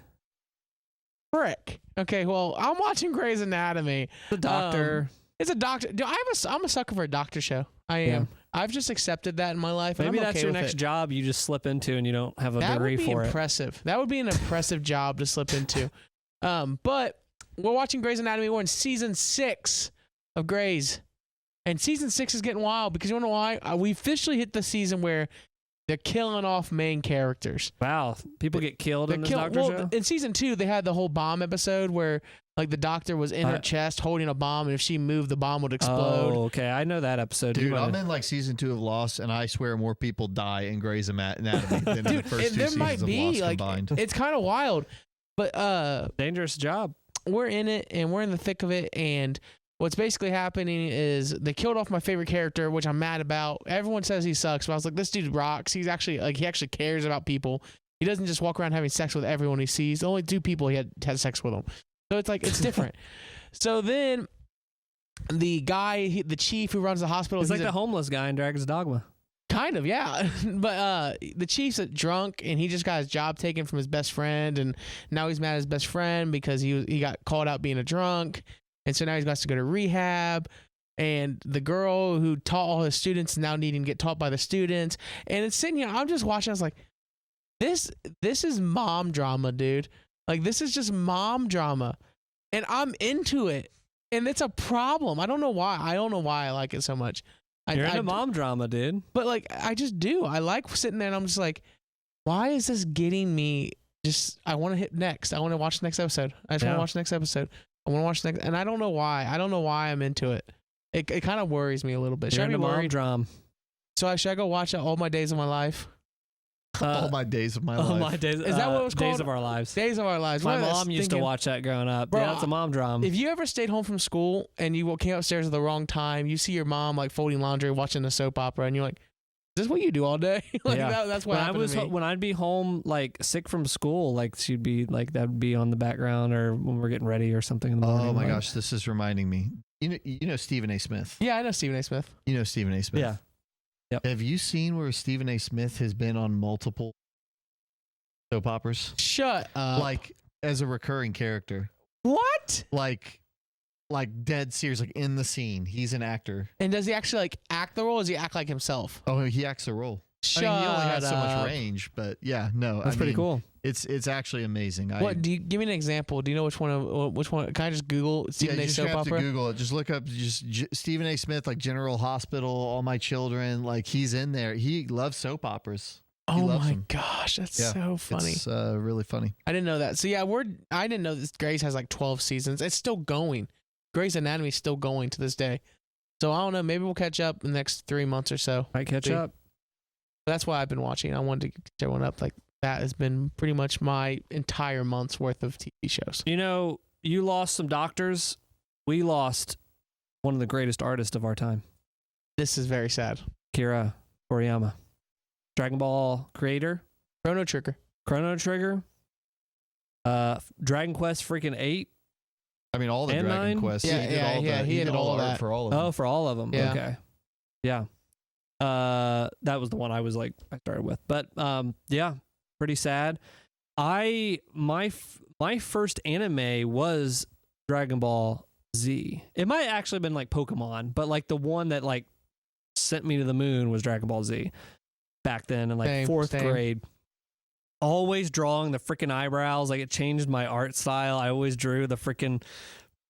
Frick. Okay. Well, I'm watching Grey's Anatomy. The doctor. It's a doctor. I'm a sucker for a doctor show. I am. Yeah. I've just accepted that in my life. And Maybe I'm that's okay your with next it. job you just slip into and you don't have a That degree would be for it. impressive. That would be an impressive job to slip into. But we're watching Grey's Anatomy. We're in season 6 of Grey's. And season 6 is getting wild because you want to know why? We officially hit the season where they're killing off main characters. Wow. People get killed in this doctor show? In season 2, they had the whole bomb episode where like the doctor was in her chest holding a bomb, and if she moved, the bomb would explode. Oh, okay. I know that episode. Dude, I'm in like season 2 of Lost, and I swear more people die in Grey's Anatomy than in the first 2 there seasons might of be Lost like combined. it's kind of wild, but dangerous job. we're in it and we're in the thick of it, and what's basically happening is they killed off my favorite character, which I'm mad about. Everyone says he sucks, but I was like, this dude rocks. He's actually like, he actually cares about people. He doesn't just walk around having sex with everyone he sees. Only 2 people he had sex with him. So it's like, it's different. So then the guy, the chief who runs the hospital, He's like the homeless guy in Dragon's Dogma. kind of, yeah. But the chief's drunk, and he just got his job taken from his best friend, and now he's mad at his best friend because he got called out being a drunk, and so now he's got to go to rehab. And the girl who taught all his students is now needing to get taught by the students. And it's sitting here, I'm just watching. I was like, this is mom drama, dude. Like, this is just mom drama, and I'm into it, and it's a problem. I don't know why. I like it so much. You're into mom drama, dude. But like, I just do. I like sitting there and I'm just like, why is this getting me? I want to hit next. I want to watch the next episode. I just want to watch the next episode. I want to watch the next, and I don't know why. I don't know why I'm into it. It kind of worries me a little bit. Should I be mom worried? drama. So should I go watch All My Days of My Life? All My Days of My All Life. My days. Is that what it was called? Days of Our Lives. Days of Our Lives. My What I was mom used to thinking- watch that growing up. Bro, yeah, it's a mom drama. If you ever stayed home from school and you came upstairs at the wrong time, you see your mom like folding laundry, watching a soap opera, and you're like, "Is this what you do all day?" Like Yeah. that's what happened to me. When I'd be home like sick from school, like she'd be like that would be on the background, or when we're getting ready or something in the morning. Oh my like, gosh, this is reminding me. You know Stephen A. Smith. Yeah, I know Stephen A. Smith. You know Stephen A. Smith. Yeah. Yep. Have you seen where Stephen A. Smith has been on multiple soap operas? Shut up. Like as a recurring character. What? Like dead serious, like in the scene. He's an actor. And does he actually like act the role, or does he act like himself? Oh, he acts a role. Shut I mean, he only has so much up. range, but yeah, no. That's pretty cool. It's actually amazing. What do you give me an example? Do you know which one? Which one? Can I just Google Stephen you A. just soap have opera? to Google it. Just look up Stephen A. Smith, like General Hospital, All My Children. Like he's in there. He loves soap operas. He Oh loves my them. gosh, that's Yeah, so funny. It's really funny. I didn't know that. So yeah, I didn't know this. Grey's has like 12 seasons. It's still going. Grey's Anatomy is still going to this day. So I don't know. Maybe we'll catch up in the next 3 months or so. Might catch See. up. But that's why I've been watching. I wanted to catch everyone up. Like that has been pretty much my entire month's worth of TV shows. You know, you lost some doctors. We lost one of the greatest artists of our time, This is very sad. Akira Toriyama, Dragon Ball creator, Chrono Trigger. Chrono Trigger, Dragon Quest freaking 8. I mean, all the And Dragon 9? Quests. Yeah, he did all the that. art for all of them. Oh, for all of them. Yeah. Okay. Yeah. That was the one I started with. But yeah, pretty sad. My first anime was Dragon Ball Z. It might actually have been like Pokemon, but like the one that like sent me to the moon was Dragon Ball Z. back then in like Same, fourth same. grade. Always drawing the freaking eyebrows. Like it changed my art style. I always drew the freaking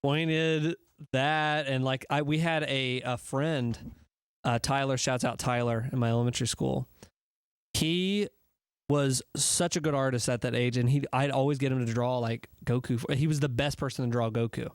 pointed that. And like we had a friend, Tyler, shouts out Tyler in my elementary school. He was such a good artist at that age, and I'd always get him to draw like Goku. He was the best person to draw Goku.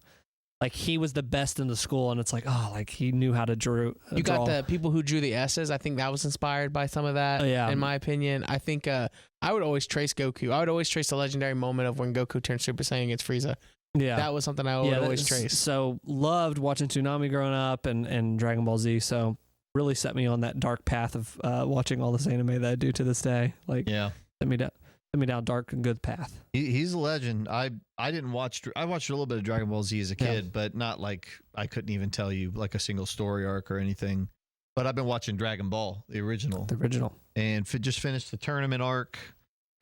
Like he was the best in the school, and it's like, oh, like he knew how to draw. You got the people who drew the S's. I think that was inspired by some of that. Yeah. In my opinion, I think I would always trace Goku. I would always trace the legendary moment of when Goku turned Super Saiyan against Frieza. Yeah, That was something I would always trace. So loved watching Toonami growing up and Dragon Ball Z. So really set me on that dark path of watching all this anime that I do to this day. Like, Yeah. set me down dark and good path. He's a legend. I didn't watch. I watched a little bit of Dragon Ball Z as a kid, Yeah. but not like I couldn't even tell you like a single story arc or anything. But I've been watching Dragon Ball, the original, and just finished the tournament arc.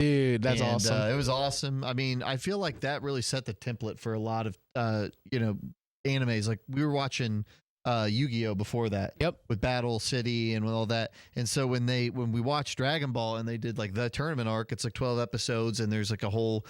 Dude, that's And, awesome. It was awesome. I mean, I feel like that really set the template for a lot of animes. Like we were watching Yu-Gi-Oh before that. Yep. With Battle City and with all that. And so when we watched Dragon Ball and they did like the tournament arc, it's like 12 episodes and there's like a whole,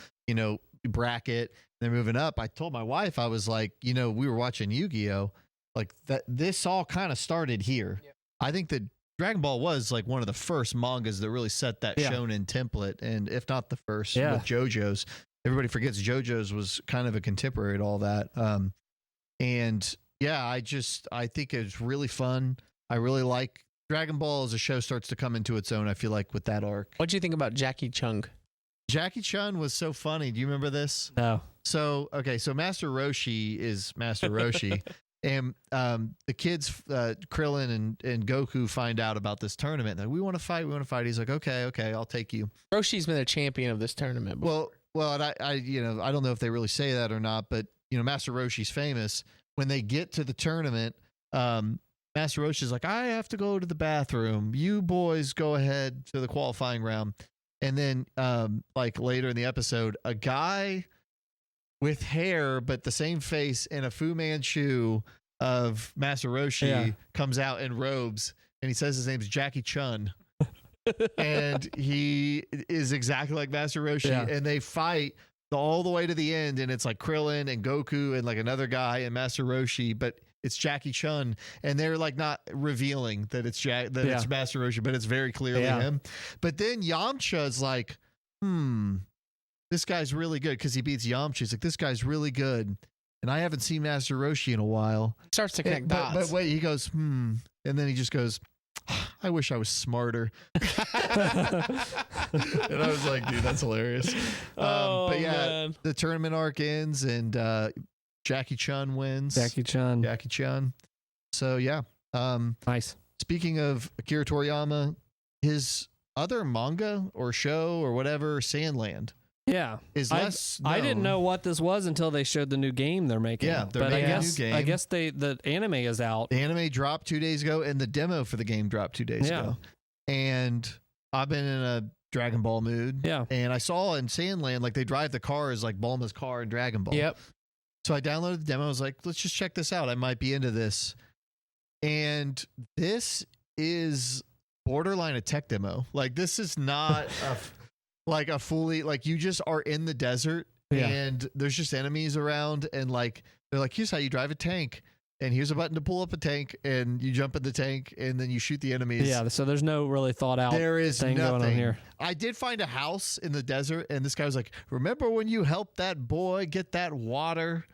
bracket. They're moving up. I told my wife, I was like, we were watching Yu-Gi-Oh, like that this all kind of started here. Yep. I think that Dragon Ball was like one of the first mangas that really set that Yeah. shonen template, and if not the first, Yeah. with JoJo's. Everybody forgets JoJo's was kind of a contemporary to all that. And yeah, I think it's really fun. I really like Dragon Ball as a show starts to come into its own. I feel like with that arc. What do you think about Jackie Chung? Jackie Chun was so funny. Do you remember this? No. So Master Roshi is Master Roshi. And the kids, Krillin and Goku, find out about this tournament. They're like, we want to fight. He's like, okay, I'll take you. Roshi's been a champion of this tournament before. Well, and I don't know if they really say that or not, but Master Roshi's famous. When they get to the tournament, Master Roshi's like, I have to go to the bathroom. You boys go ahead to the qualifying round. And then, like later in the episode, a guy with hair but the same face and a Fu Manchu of Master Roshi comes out in robes, and he says his name's Jackie Chun. And he is exactly like Master Roshi, and they fight all the way to the end, and it's like Krillin and Goku and like another guy and Master Roshi, but it's Jackie Chun, and they're like not revealing that it's it's Master Roshi, but it's very clearly him. But then Yamcha's like, this guy's really good, because he beats Yamcha. He's like, this guy's really good, and I haven't seen Master Roshi in a while. Starts to connect dots. But wait, he goes, and then he just goes, I wish I was smarter. And I was like, dude, that's hilarious. But yeah, man. the tournament arc ends, and Jackie Chun wins. Jackie Chun. So yeah. Nice. Speaking of Akira Toriyama, his other manga or show or whatever, Sandland, Yeah. is less I didn't known. know what this was until they showed the new game they're making. Yeah, they're but making I a guess new game. I guess the anime is out. The anime dropped 2 days ago, and the demo for the game dropped 2 days ago. And I've been in a Dragon Ball mood. Yeah. And I saw in Sandland, like they drive the cars like Bulma's car in Dragon Ball. Yep. So I downloaded the demo. I was like, let's just check this out. I might be into this. And this is borderline a tech demo. Like, this is not a fully, like, you just are in the desert and there's just enemies around, and like they're like, here's how you drive a tank, and here's a button to pull up a tank, and you jump in the tank and then you shoot the enemies. Yeah, so there's no really thought out There is thing nothing going on here. I did find a house in the desert, and this guy was like, remember when you helped that boy get that water?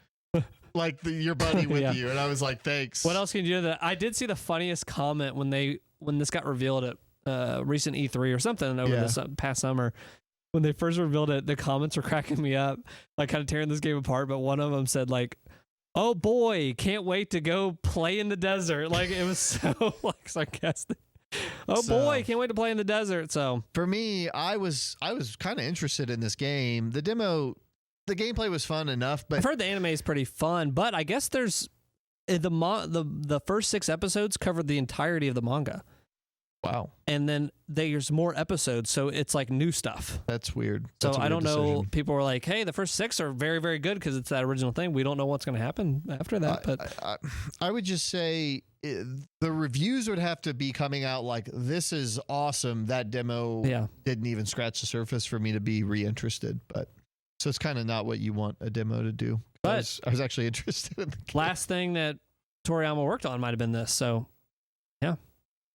Like your buddy with you. And I was like, thanks. What else can you do that? I did see the funniest comment when this got revealed at recent E3 or something over this past summer. When they first revealed it, the comments were cracking me up, like kind of tearing this game apart. But one of them said like, "Oh boy, can't wait to go play in the desert." Like, it was so like sarcastic. Oh boy, can't wait to play in the desert. So for me, I was kind of interested in this game. The gameplay was fun enough, but I've heard the anime is pretty fun. But I guess there's the first 6 episodes covered the entirety of the manga. Wow. And then there's more episodes, so it's like new stuff. That's weird. So That's a I don't weird know. decision. People were like, "Hey, the first 6 are very, very good because it's that original thing. We don't know what's going to happen after that." But I would just say the reviews would have to be coming out like, "This is awesome." That demo didn't even scratch the surface for me to be reinterested. But so it's kind of not what you want a demo to do. But I was actually interested in the game. Last thing that Toriyama worked on might have been this. So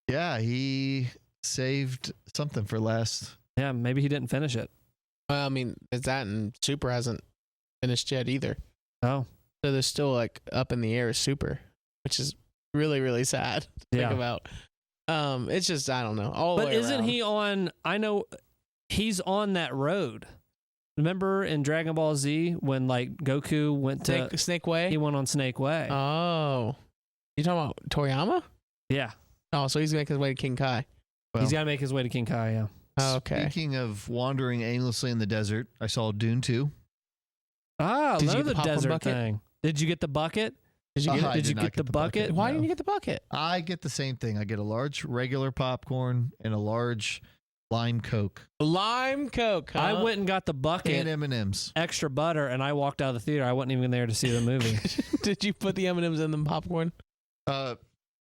yeah, he saved something for last. yeah, maybe he didn't finish it. Well, I mean, it's that, and Super hasn't finished yet either. Oh, So they're still like up in the air with Super, which is really, really sad to think about. It's just, I don't know. All the but way isn't around. he on? I know he's on that road. Remember in Dragon Ball Z when like Goku went to Snake Way? he went on Snake Way. Oh. You talking about Toriyama? Yeah, Oh, so he's going to make his way to King Kai. Well, he's got to make his way to King Kai. Yeah. Oh, okay. Speaking of wandering aimlessly in the desert, I saw Dune 2. Ah, Did you another get the popcorn desert bucket? thing. Did you get the bucket? Did you I get Did you did not get the bucket? Why no. didn't you get the bucket? I get the same thing. I get a large regular popcorn and a large lime Coke Lime Coke. Huh? I went and got the bucket, and M&Ms. extra butter, and I walked out of the theater. I wasn't even there to see the movie. Did you put the M&Ms in the popcorn?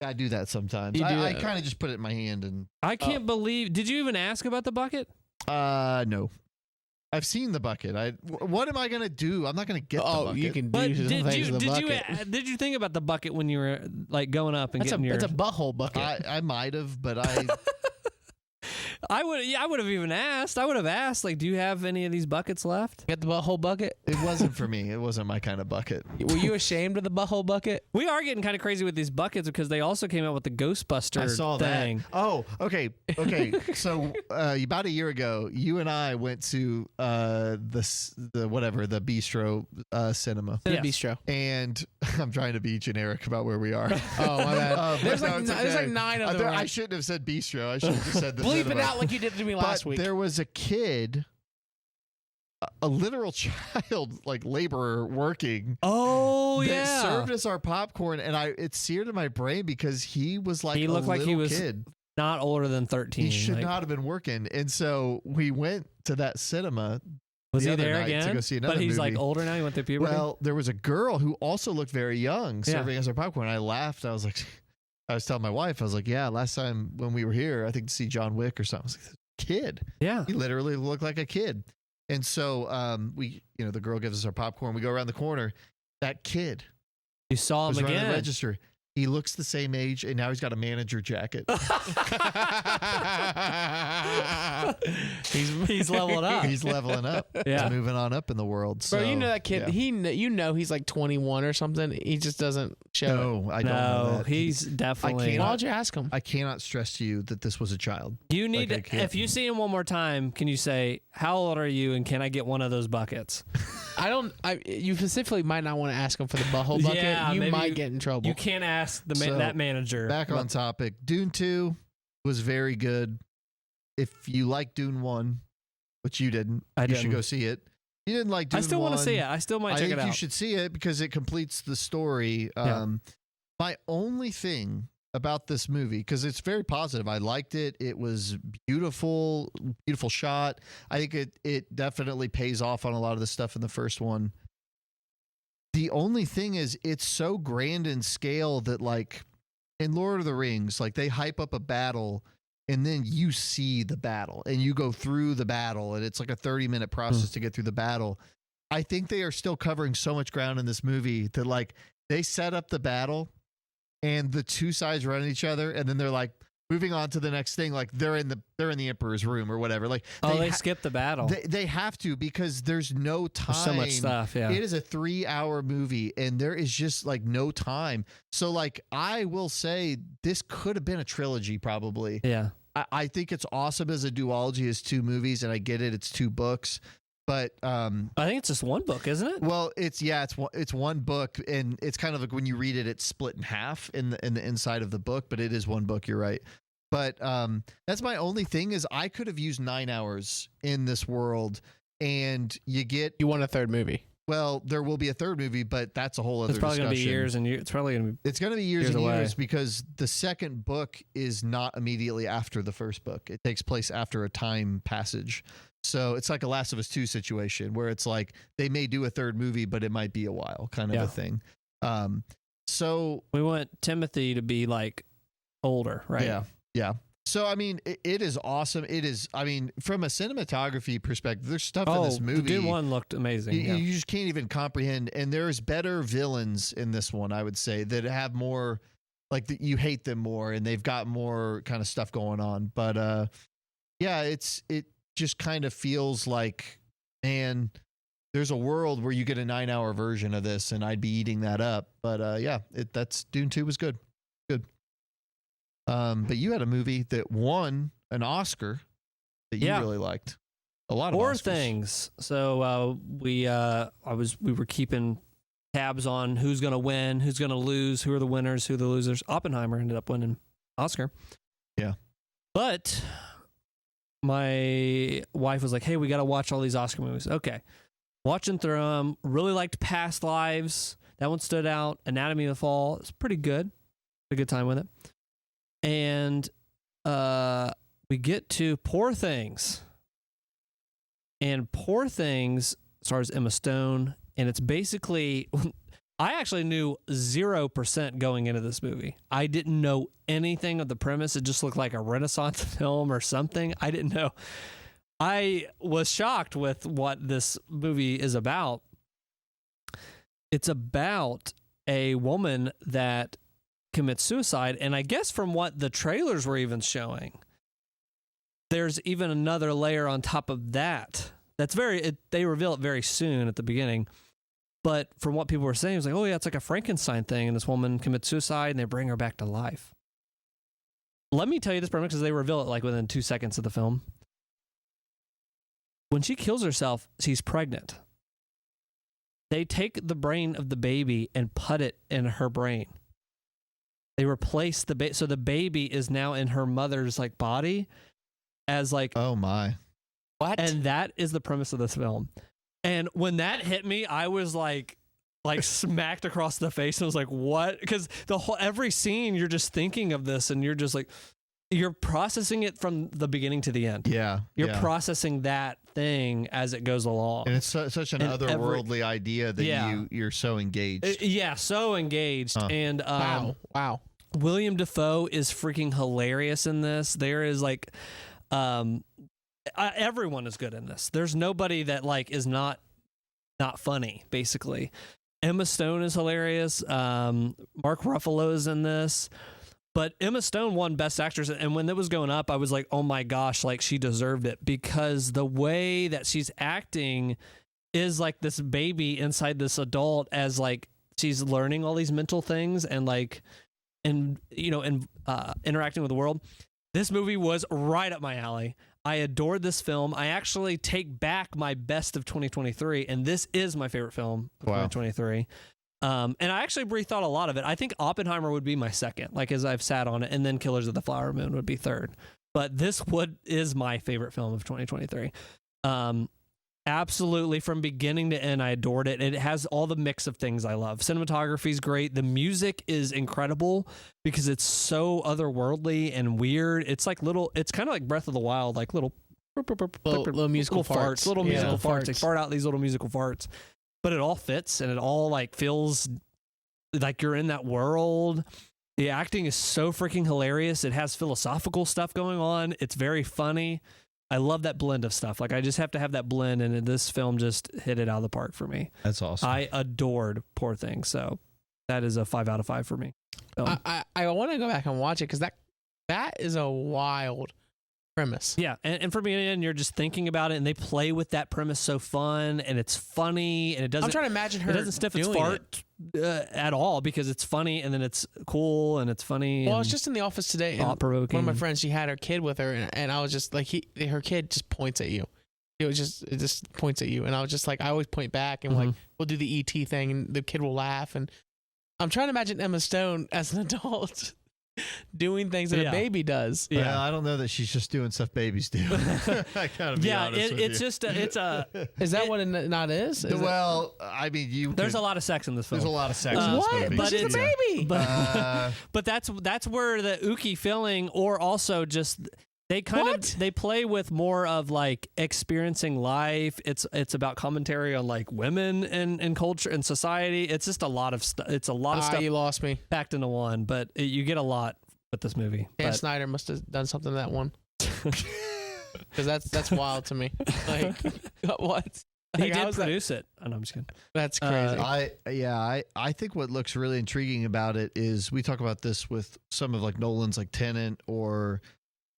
I do that sometimes. You do I that? kind of just put it in my hand and I can't believe. Did you even ask about the bucket? no. I've seen the bucket. What am I gonna do? I'm not gonna get the bucket. You can But do some things did in the you bucket. did you think about the bucket when you were like going up and That's getting your? it's a butthole bucket. I might have, but I I would have even asked. I would have asked, like, do you have any of these buckets left? Get the butthole bucket? it wasn't for me. It wasn't my kind of bucket. Were you ashamed of the butthole bucket? We are getting kind of crazy with these buckets because they also came out with the Ghostbuster I saw thing. that. Oh, okay. So about a year ago, you and I went to the bistro cinema, Yes. Bistro. and I'm trying to be generic about where we are. Oh, my bad. But there's, no, like, it's there's okay. like 9 of them. I shouldn't have said bistro. I should have just said the Bleep cinema. it out like you did to me last But week. there was a kid, a literal child, like laborer working. Oh that yeah, served us our popcorn, and it seared in my brain because he was like He a looked like he little was kid. not older than 13. He should like, not have been working, and so we went to that cinema. Was the he other there night to again? go see another But he's like movie. older now. He went through puberty. Well, there was a girl who also looked very young Yeah. serving us our popcorn. I laughed. I was like, I was telling my wife, I was like, yeah, last time when we were here, I think to see John Wick or something. I was like, kid. yeah. He literally looked like a kid. And so the girl gives us our popcorn. We go around the corner. That kid You saw him was running the again. register. He looks the same age, and now he's got a manager jacket. He's leveled up. He's leveling up. Yeah. He's moving on up in the world. So, Bro, you know that kid. yeah. He's like 21 or something. He just doesn't show it. No, I don't know No, that. he's definitely. cannot- Why would you ask him? I cannot stress to you that this was a child. You need Like I to, can't- if you see him one more time, can you say, "How old are you?" and can I get one of those buckets? You specifically might not want to ask him for the butthole bucket. Yeah, you maybe might get in trouble. You can't ask So, that manager. Back on topic. Dune 2 was very good. If you like Dune 1, which you didn't, I you should didn't. go see it. You didn't like Dune 1. I still want to see it. I still might I check think it out. you should see it because it completes the story. Yeah. My only thing about this movie, because it's very positive. I liked it. It was beautiful, beautiful shot. I think it definitely pays off on a lot of the stuff in the first one. The only thing is it's so grand in scale that, like, in Lord of the Rings, like, they hype up a battle and then you see the battle and you go through the battle and it's like a 30-minute process to get through the battle. I think they are still covering so much ground in this movie that, like, they set up the battle and the two sides run at each other and then they're like moving on to the next thing, like they're in the Emperor's room or whatever. Like, they skipped the battle. they have to, because there's no time. There's so much stuff. Yeah. It is a 3-hour movie and there is just like no time. So, like, I will say this could have been a trilogy probably. Yeah. I think it's awesome as a duology, as 2 movies, and I get it. It's 2 books, but I think it's just one book, isn't it? well, it's one book, and it's kind of like when you read it, it's split in half in the inside of the book, but it is one book. You're right. But that's my only thing is I could have used 9 hours in this world, and you You want a third movie. well, there will be a third movie, but that's a whole other It's probably going to be discussion. years and years. It's probably going to be. It's going to be years and away. years because the second book is not immediately after the first book. It takes place after a time passage. So it's like a Last of Us 2 situation where it's like they may do a third movie, but it might be a while kind of a thing. So we want Timothy to be like older, right? Yeah. Yeah. So, I mean, it is awesome. It is, I mean, from a cinematography perspective, there's stuff in this movie. Dune 1 looked amazing. You just can't even comprehend. And there's better villains in this one, I would say, that have more, like, you hate them more and they've got more kind of stuff going on. But, yeah, it just kind of feels like, man, there's a world where you get a 9-hour version of this and I'd be eating that up. But, yeah, that's Dune 2 was good. Good. But you had a movie that won an Oscar that you really liked. A lot of Poor Oscars. Things. So we were keeping tabs on who's going to win, who's going to lose, who are the winners, who are the losers. Oppenheimer ended up winning Oscar. Yeah. But my wife was like, "Hey, we got to watch all these Oscar movies." Okay. Watching through them, really liked Past Lives. That one stood out. Anatomy of the Fall. It's pretty good. A good time with it. And we get to Poor Things. And Poor Things stars Emma Stone. And it's basically, I actually knew 0% going into this movie. I didn't know anything of the premise. It just looked like a Renaissance film or something. I didn't know. I was shocked with what this movie is about. It's about a woman that commits suicide, and I guess from what the trailers were even showing, there's even another layer on top of that. That's they reveal it very soon at the beginning, but from what people were saying, it was like, oh yeah, it's like a Frankenstein thing, and this woman commits suicide, and they bring her back to life. Let me tell you this premise, because they reveal it like within 2 seconds of the film. When she kills herself, she's pregnant. They take the brain of the baby and put it in her brain. They replace the baby, so the baby is now in her mother's like body, as like, oh my, what? And that is the premise of this film. And when that hit me, I was like smacked across the face, and I was like, what? Because every scene you're just thinking of this, and you're just like, you're processing it from the beginning to the end. Yeah, you're processing that thing as it goes along, and it's such an otherworldly idea that you're so engaged. So engaged. And wow. William Dafoe is freaking hilarious in this. There is like, everyone is good in this. There's nobody that like is not funny. Basically, Emma Stone is hilarious. Mark Ruffalo is in this. But Emma Stone won Best Actress, and when it was going up, I was like, oh my gosh, like she deserved it, because the way that she's acting is like this baby inside this adult, as like she's learning all these mental things and like, and interacting with the world. This movie was right up my alley. I adored this film. I actually take back my best of 2023, and this is my favorite film of 2023. And I actually rethought a lot of it. I think Oppenheimer would be my second, like as I've sat on it, and then Killers of the Flower Moon would be third. But this is my favorite film of 2023. Absolutely, from beginning to end, I adored it. It has all the mix of things I love. Cinematography is great. The music is incredible because it's so otherworldly and weird. It's like it's kind of like Breath of the Wild, like little musical farts. Little musical farts. They fart out these little musical farts. But it all fits, and it all like feels like you're in that world. The acting is so freaking hilarious. It has philosophical stuff going on. It's very funny. I love that blend of stuff. Like I just have to have that blend, and this film just hit it out of the park for me. That's awesome. I adored Poor Things, so that is a 5 out of 5 for me. I want to go back and watch it, because that is a wild premise. Yeah, and for me, and you're just thinking about it, and they play with that premise so fun, and it's funny, and it doesn't. I'm trying to imagine her. It doesn't sniff its fart at all, because it's funny, and then it's cool, and it's funny. Well, I was just in the office today, and thought-provoking. one of my friends, she had her kid with her, and I was just like, her kid just points at you. It just points at you, and I was just like, I always point back, and like we'll do the ET thing, and the kid will laugh, and I'm trying to imagine Emma Stone as an adult. doing things that a baby does. Yeah, I don't know that she's just doing stuff babies do. I gotta be honest with it's you. just it's a. Is that what it not is? Well, I mean, there's a lot of sex in this film. There's a lot of sex in this what? movie. But she's a baby. But that's where the Uki feeling, or also just they they play with more of like experiencing life. It's about commentary on like women and culture and society. It's just a lot of stuff. It's a lot of stuff. You lost me. Packed into one, but you get a lot with this movie. Dan Snyder must have done something to that one. Because that's wild to me. Like what? He Like, did produce it. Oh, no, I'm just kidding. That's crazy. I think what looks really intriguing about it is we talk about this with some of like Nolan's like Tenet or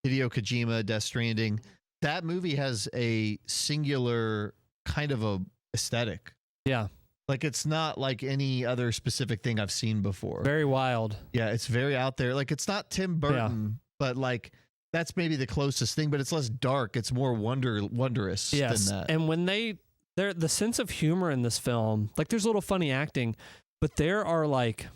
Hideo Kojima, Death Stranding. That movie has a singular kind of a aesthetic. Yeah. Like it's not like any other specific thing I've seen before. Very wild. Yeah, it's very out there. Like it's not Tim Burton, but like that's maybe the closest thing, but it's less dark. It's more wondrous than that. And when the sense of humor in this film, like there's a little funny acting, but there are like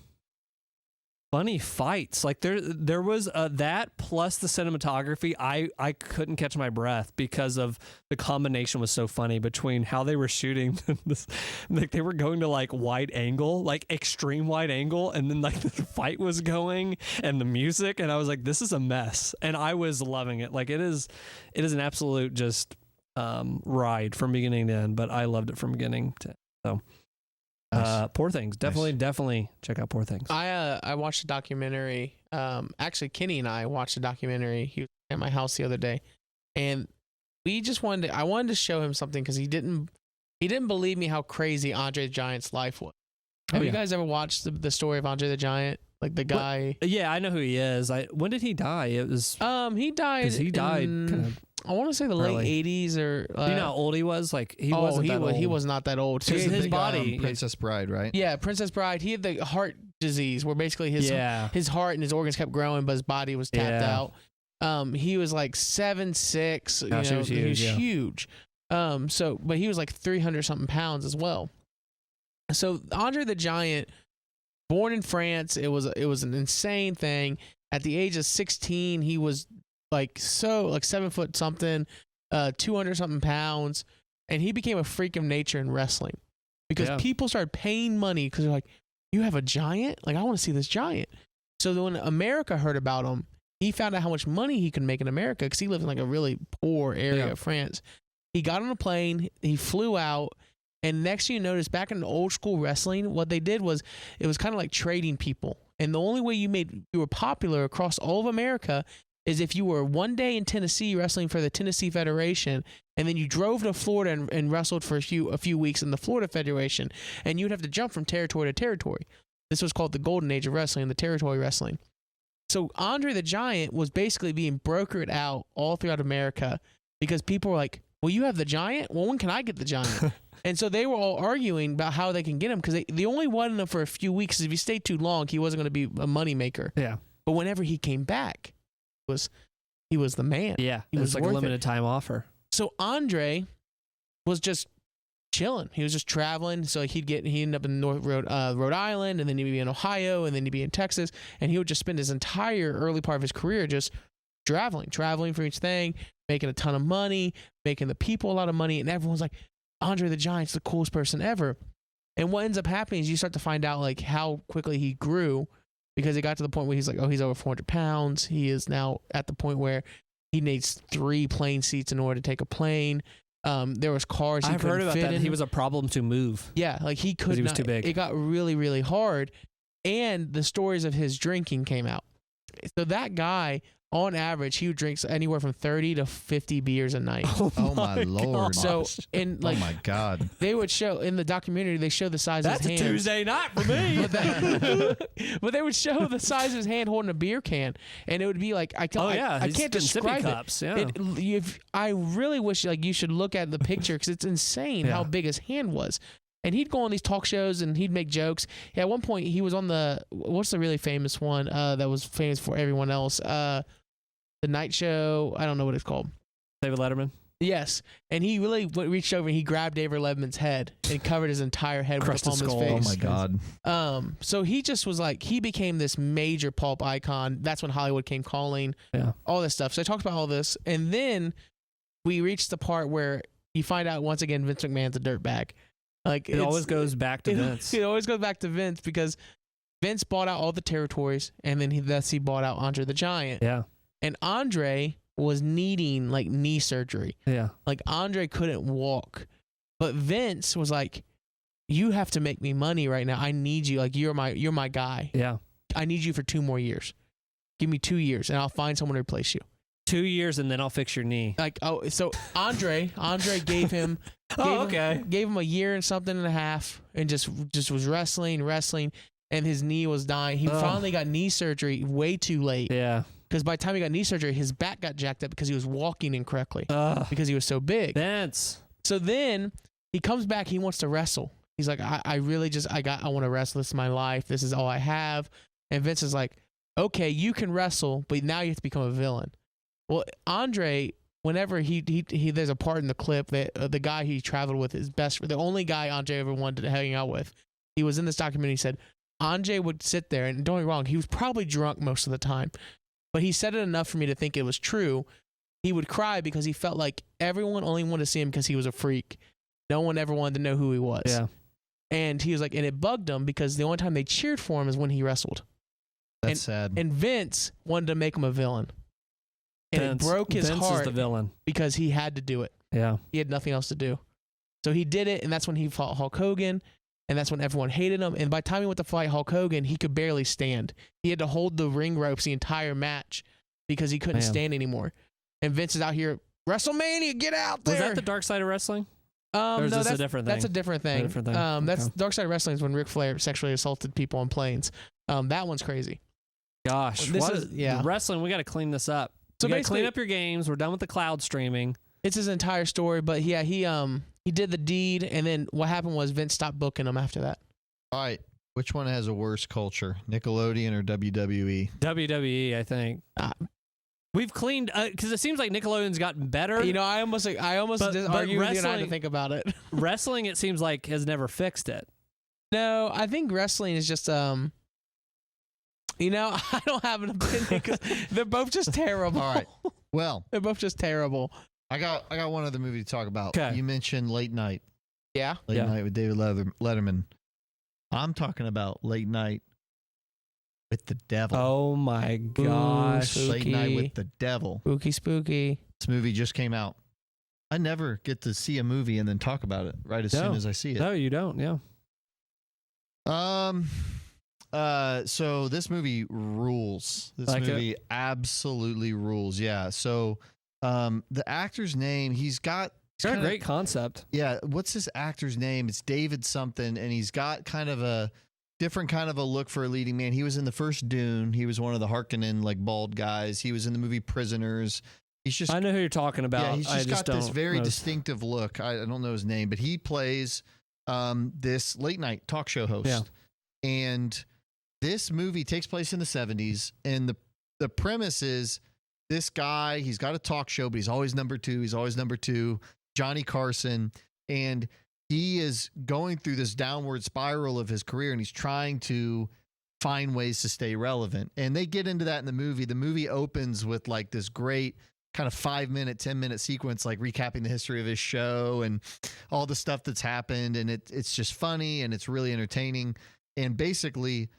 funny fights. Like there was that plus the cinematography. I couldn't catch my breath because of the combination was so funny between how they were shooting this. Like they were going to like wide angle, like extreme wide angle, and then like the fight was going and the music, and I was like, this is a mess, and I was loving it. Like it is an absolute just ride from beginning to end, but I loved it from beginning to end. So. Poor Things. Definitely check out Poor Things. I watched a documentary. Actually, Kenny and I watched a documentary. He was at my house the other day, and we just I wanted to show him something because he didn't believe me how crazy Andre the Giant's life was. Have you guys ever watched the story of Andre the Giant? Like the guy. Yeah, I know who he is. When did he die? It was he died. He died kind of. I want to say the late 80s or. Do you know how old he was? Like he wasn't that old. He was not that old. His body, Princess Bride, right? Yeah, Princess Bride. He had the heart disease where basically his heart and his organs kept growing, but his body was tapped out. He was like 7'6". Gosh, he was huge. He was huge. But he was like 300 something pounds as well. So Andre the Giant, born in France, it was an insane thing. At the age of 16, he was like 7 foot something, 200 something pounds, and he became a freak of nature in wrestling because people started paying money because they're like, you have a giant? Like, I want to see this giant. So when America heard about him, he found out how much money he could make in America because he lived in like a really poor area of France. He got on a plane, he flew out, and next thing you notice, back in old school wrestling, what they did was it was kind of like trading people. And the only way you were popular across all of America is if you were one day in Tennessee wrestling for the Tennessee Federation, and then you drove to Florida and wrestled for a few weeks in the Florida Federation, and you'd have to jump from territory to territory. This was called the golden age of wrestling, the territory wrestling. So Andre the Giant was basically being brokered out all throughout America because people were like, well, you have the giant? Well, when can I get the giant? And so they were all arguing about how they can get him because they only wanted him for a few weeks. If he stayed too long, he wasn't going to be a moneymaker. Yeah. But whenever he came back, he was the man. Yeah. It was like a limited time offer. So Andre was just chilling. He was just traveling. So he'd end up in Rhode Island, and then he'd be in Ohio, and then he'd be in Texas, and he would just spend his entire early part of his career just traveling for each thing, making a ton of money, making the people a lot of money, and everyone's like, Andre the Giant's the coolest person ever. And what ends up happening is you start to find out like how quickly he grew, because it got to the point where he's like, oh, he's over 400 pounds. He is now at the point where he needs 3 plane seats in order to take a plane. There was cars he couldn't fit in. I've heard about that. He was a problem to move. Yeah, like he could not. He was too big. It got really, really hard. And the stories of his drinking came out. So that guy, on average, he drinks anywhere from 30 to 50 beers a night. Oh my Lord. So, and like, oh my God. They would show in the documentary, they show the size of his hand. That's a Tuesday night for me. But they would show the size of his hand holding a beer can, and it would be like, I can't describe cups, it. Yeah. I really wish like you should look at the picture because it's insane how big his hand was. And he'd go on these talk shows and he'd make jokes. Yeah, at one point he was on what's the really famous one that was famous for everyone else? The Night Show. I don't know what it's called. David Letterman. Yes, and he really reached over and he grabbed David Letterman's head and covered his entire head with the palm of his face. Oh my God. So he just was like, he became this major pulp icon. That's when Hollywood came calling. Yeah. All this stuff. So I talked about all this, and then we reached the part where you find out once again Vince McMahon's a dirtbag. Like it always goes back to Vince. It always goes back to Vince because Vince bought out all the territories, and then he bought out Andre the Giant. Yeah. And Andre was needing like knee surgery. Yeah. Like Andre couldn't walk. But Vince was like, you have to make me money right now. I need you. Like you're my guy. Yeah. I need you for 2 more years. Give me 2 years and I'll find someone to replace you. 2 years and then I'll fix your knee. Like so Andre gave him gave him a year and something and a half and just was wrestling, and his knee was dying. He finally got knee surgery way too late. Yeah. Because by the time he got knee surgery, his back got jacked up because he was walking incorrectly because he was so big. Vince. So then he comes back. He wants to wrestle. He's like, I want to wrestle. This is my life. This is all I have. And Vince is like, okay, you can wrestle, but now you have to become a villain. Well, Andre, whenever he there's a part in the clip that the guy he traveled with, the only guy Andre ever wanted to hang out with, he was in this documentary. He said Andre would sit there, and don't get me wrong, he was probably drunk most of the time. But he said it enough for me to think it was true. He would cry because he felt like everyone only wanted to see him because he was a freak. No one ever wanted to know who he was. Yeah. And he was like, and it bugged him because the only time they cheered for him is when he wrestled. That's sad. And Vince wanted to make him a villain. And it broke his Vince heart is the villain. because he had to do it. Yeah. He had nothing else to do. So he did it, and that's when he fought Hulk Hogan. And that's when everyone hated him. And by the time he went to fight Hulk Hogan, he could barely stand. He had to hold the ring ropes the entire match because he couldn't stand anymore. And Vince is out here, WrestleMania, get out there. Was that the dark side of wrestling? No, that's a different thing. That's a different thing. That's Dark Side of Wrestling is when Ric Flair sexually assaulted people on planes. That one's crazy. Gosh, wrestling. We got to clean this up. So you got to clean up your games. We're done with the cloud streaming. It's his entire story, but yeah, he did the deed, and then what happened was Vince stopped booking him after that. All right, which one has a worse culture, Nickelodeon or WWE? WWE, I think. We've cleaned because it seems like Nickelodeon's gotten better. You know, I almost argue with you, and I had to think about it. Wrestling, it seems like, has never fixed it. No, I think wrestling is just you know, I don't have an opinion because they're both just terrible. All right, well, they're both just terrible. I got one other movie to talk about. Okay. You mentioned Late Night. Yeah. Late Night with David Letterman. I'm talking about Late Night with the Devil. Oh my gosh. Late Night with the Devil. Spooky. This movie just came out. I never get to see a movie and then talk about it right as soon as I see it. No, you don't. Yeah. So this movie rules. This movie absolutely rules. Yeah. So the actor's name, he's got a great concept. Yeah. What's this actor's name? It's David something, and he's got kind of a different kind of a look for a leading man. He was in the first Dune. He was one of the Harkonnen, like, bald guys. He was in the movie Prisoners. I know who you're talking about. Yeah, he's just got this very distinctive look. I don't know his name, but he plays this late night talk show host. Yeah. And this movie takes place in the 70s, and the premise is this guy, he's got a talk show, but he's always number two, Johnny Carson, and he is going through this downward spiral of his career, and he's trying to find ways to stay relevant. And they get into that in the movie. The movie opens with like this great kind of 5-minute, 10-minute sequence, like recapping the history of his show and all the stuff that's happened. And it's just funny, and it's really entertaining. And basically,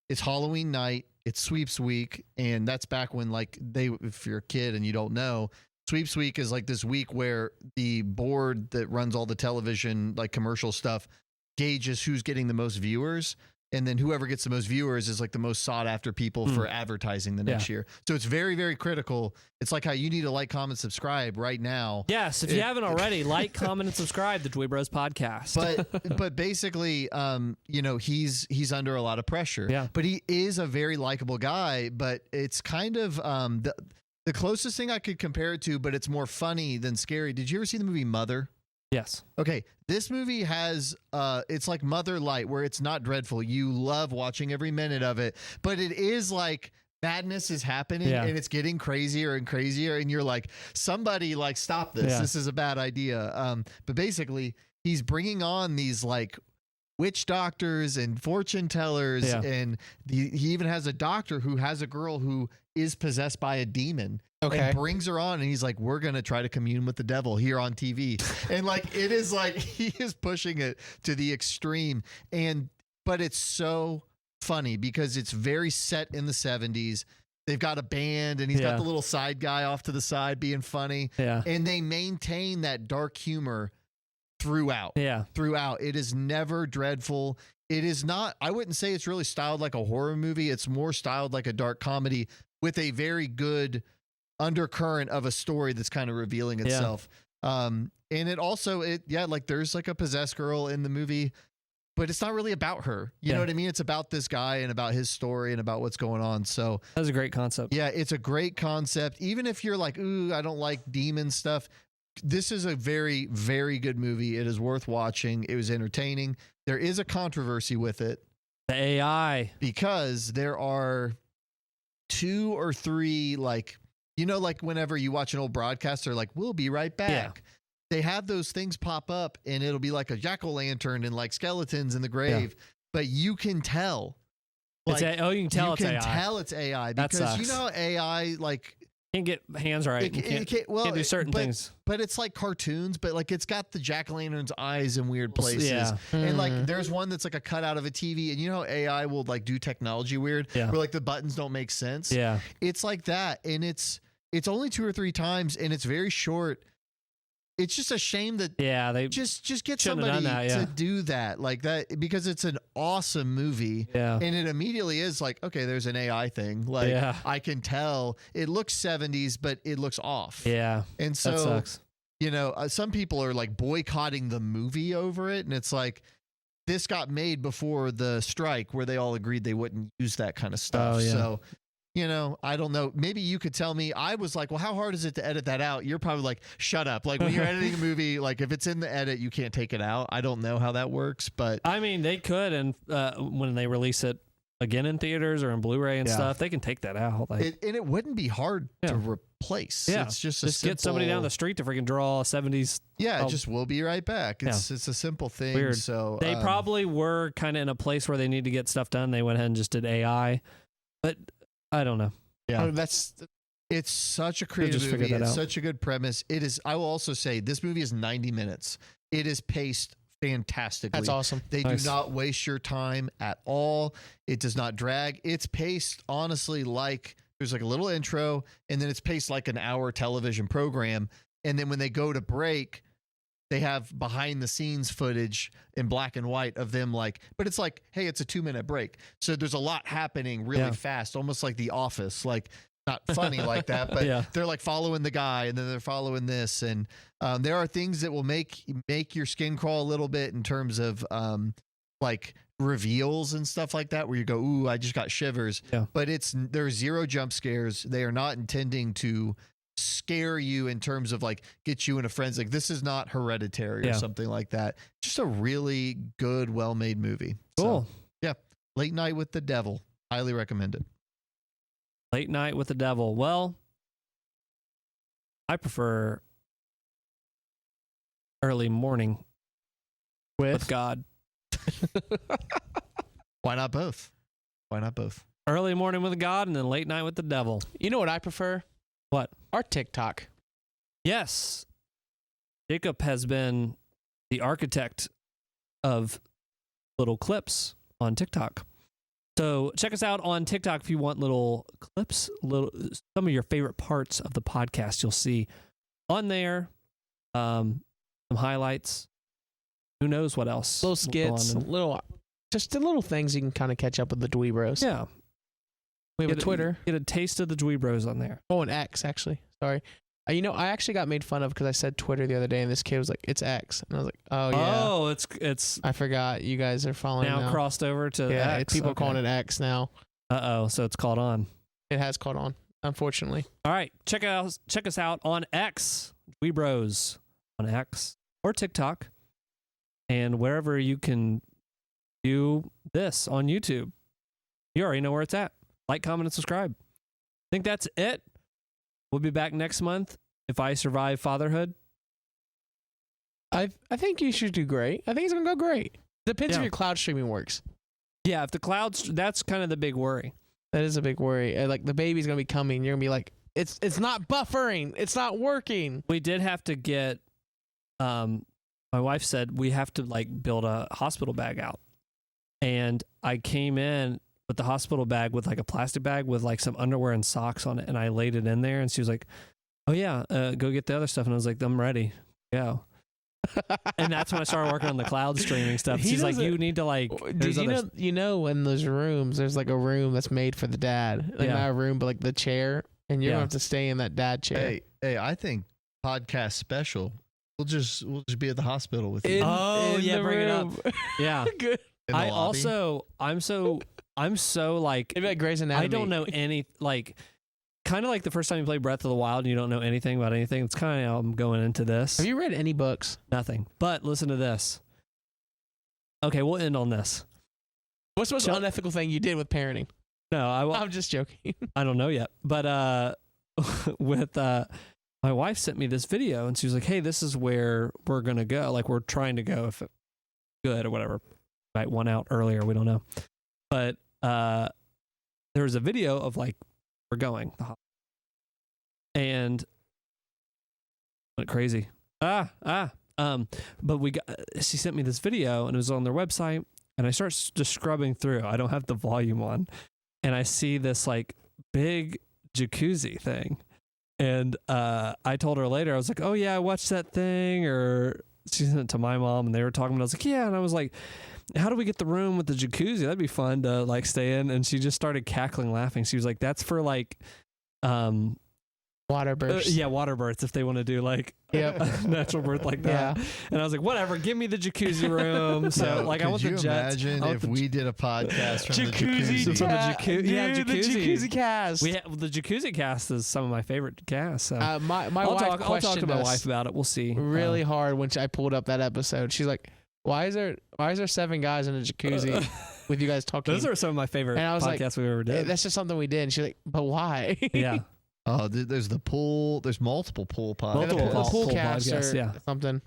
it's Halloween night, it's Sweeps Week, and that's back when, like, if you're a kid and you don't know, Sweeps Week is like this week where the board that runs all the television, like, commercial stuff gauges who's getting the most viewers, and then whoever gets the most viewers is like the most sought after people for advertising the next year. So it's very, very critical. It's like how you need to like, comment, subscribe right now. Yes, if you haven't already, like, comment, and subscribe to DweeBros Podcast. But basically, you know, he's under a lot of pressure. Yeah. But he is a very likable guy. But it's kind of the closest thing I could compare it to, but it's more funny than scary. Did you ever see the movie Mother? Yes. Okay. This movie has, it's like Mother Light, where it's not dreadful. You love watching every minute of it, but it is like madness is happening and it's getting crazier and crazier, and you're like, somebody like stop this. This is a bad idea. But basically, he's bringing on these like witch doctors and fortune tellers, and he even has a doctor who has a girl who is possessed by a demon. And brings her on, and he's like, we're going to try to commune with the devil here on TV. And like, it is like, he is pushing it to the extreme. But it's so funny because it's very set in the 70s. They've got a band, and he's got the little side guy off to the side being funny. Yeah. And they maintain that dark humor throughout. Yeah. Throughout. It is never dreadful. It is not, I wouldn't say it's really styled like a horror movie. It's more styled like a dark comedy with a very good undercurrent of a story that's kind of revealing itself. And it also, like there's like a possessed girl in the movie, but it's not really about her. You know what I mean? It's about this guy and about his story and about what's going on. So that's a great concept. Yeah, it's a great concept. Even if you're like, ooh, I don't like demon stuff, this is a very, very good movie. It is worth watching. It was entertaining. There is a controversy with it. The AI. Because there are 2 or 3 like, you know, like whenever you watch an old broadcast, they're like, we'll be right back. Yeah. They have those things pop up, and it'll be like a jack-o'-lantern and like skeletons in the grave, but you can tell. Like, you can tell it's AI. You can tell it's AI because you know AI like can't get hands right. Can't do certain things. But it's like cartoons, but like it's got the jack-o'-lantern's eyes in weird places. Yeah. And like there's one that's like a cutout of a TV, and you know how AI will like do technology weird where like the buttons don't make sense. Yeah. It's like that, and it's only 2 or 3 times, and it's very short. It's just a shame that they just get somebody to do that like that, because it's an awesome movie. Yeah. And it immediately is like, okay, there's an AI thing. Like I can tell it looks 70s, but it looks off. Yeah. And so, that sucks. You know, some people are like boycotting the movie over it. And it's like, this got made before the strike where they all agreed they wouldn't use that kind of stuff. Oh, yeah. So, you know, I don't know. Maybe you could tell me. I was like, well, how hard is it to edit that out? You're probably like, shut up. Like when you're editing a movie, like if it's in the edit, you can't take it out. I don't know how that works, but I mean, they could. And when they release it again in theaters or in Blu-ray and stuff, they can take that out. Like, and it wouldn't be hard to replace. Yeah. It's just get somebody down the street to freaking draw a 70s. Yeah. Just we'll be right back. It's a simple thing. Weird. So they probably were kind of in a place where they need to get stuff done. They went ahead and just did AI, but I don't know. Yeah, it's such a creative movie. It's such a good premise. It is. I will also say this movie is 90 minutes. It is paced fantastically. That's awesome. They do not waste your time at all. It does not drag. It's paced honestly like there's like a little intro, and then it's paced like an hour television program. And then when they go to break, they have behind the scenes footage in black and white of them like, but it's like, hey, it's a 2-minute break. So there's a lot happening really fast, almost like The Office, like not funny like that, but they're like following the guy, and then they're following this. And there are things that will make your skin crawl a little bit in terms of like reveals and stuff like that, where you go, ooh, I just got shivers. Yeah. But there's 0 jump scares. They are not intending to scare you in terms of like get you in a frenzy. Like this is not Hereditary or something like that. Just a really good, well-made movie. Cool. So, yeah. Late Night with the Devil. Highly recommend it. Late Night with the Devil. Well, I prefer early morning with God. Why not both? Early morning with God and then late night with the devil. You know what I prefer? What? Our TikTok. Yes. Jacob has been the architect of little clips on TikTok. So check us out on TikTok if you want little clips, some of your favorite parts of the podcast you'll see on there. Some highlights. Who knows what else? Little skits, just the little things you can kind of catch up with the DweeBros. Yeah. We have a Twitter. Get a taste of the DweeBros on there. Oh, and X, actually. Sorry. You know, I actually got made fun of because I said Twitter the other day, and this kid was like, "It's X," and I was like, "Oh yeah." Oh, it's. I forgot you guys are following now. Crossed over to X. People calling it X now. So it's caught on. It has caught on, unfortunately. All right, check us out on X, DweeBros on X or TikTok, and wherever you can do this on YouTube. You already know where it's at. Like, comment, and subscribe. think that's it. We'll be back next month if I survive fatherhood. I think you should do great. I think it's gonna go great. Depends if your cloud streaming works. Yeah, if the clouds, that's kind of the big worry. That is a big worry. Like the baby's gonna be coming, you're gonna be like, it's not buffering, it's not working. We did have to get. My wife said we have to like build a hospital bag out, and I came in with the hospital bag with like a plastic bag with like some underwear and socks on it, and I laid it in there, and she was like, "Oh yeah, go get the other stuff," and I was like, "I'm ready, go." And that's when I started working on the cloud streaming stuff. She's like, "You need to like." You know, in those rooms, there's like a room that's made for the dad, like not a room, but like the chair, and you're gonna have to stay in that dad chair. Hey, I think podcast special. We'll just be at the hospital with you. Bring it up. Yeah. Good. I also, I'm so like, maybe like Grey's Anatomy. I don't know any, like, kind of like the first time you play Breath of the Wild and you don't know anything about anything. It's kind of how I'm going into this. Have you read any books? Nothing. But listen to this. Okay, we'll end on this. What's the most unethical thing you did with parenting? No, I'm just joking. I don't know yet. But with my wife sent me this video and she was like, "Hey, this is where we're gonna go. Like we're trying to go if it's good or whatever. Might won out earlier. We don't know." But there was a video of like we're going, and went crazy. But she sent me this video and it was on their website, and I start just scrubbing through. I don't have the volume on, and I see this like big jacuzzi thing. And I told her later, I was like, "Oh yeah, I watched that thing," or she sent it to my mom and they were talking, and I was like, "Yeah," and I was like, "How do we get the room with the jacuzzi? That'd be fun to like stay in." And she just started cackling, laughing. She was like, "That's for like water births." Water births if they want to do like natural birth like that. Yeah. And I was like, "Whatever, give me the jacuzzi room." So like, I want the jets. Imagine if we did a podcast from the jacuzzi. jacuzzi. The jacuzzi cast. The jacuzzi cast is some of my favorite casts. So. I'll talk to my wife about it. We'll see. Really hard when I pulled up that episode. She's like, Why is there 7 guys in a jacuzzi with you guys talking? Those are some of my favorite podcasts we've ever did. That's just something we did. And she's like, but why? Yeah. Oh, there's the pool. There's multiple pool podcasts. The pool cast or something.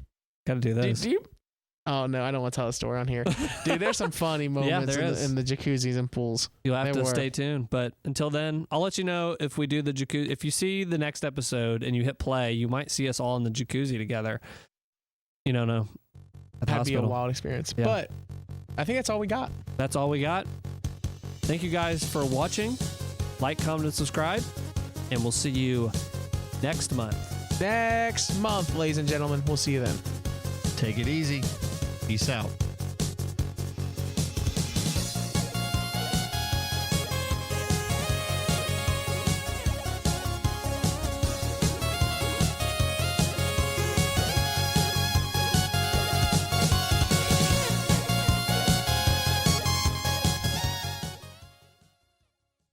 Got to do those. Oh no, I don't want to tell a story on here, dude. There's some funny moments in the jacuzzis and pools. You'll have to stay tuned. But until then, I'll let you know if we do the jacuzzi. If you see the next episode and you hit play, you might see us all in the jacuzzi together. You don't know. That'd be a wild experience. Yeah. But I think that's all we got. That's all we got. Thank you guys for watching. Like, comment, and subscribe. And we'll see you next month. Next month, ladies and gentlemen. We'll see you then. Take it easy. Peace out.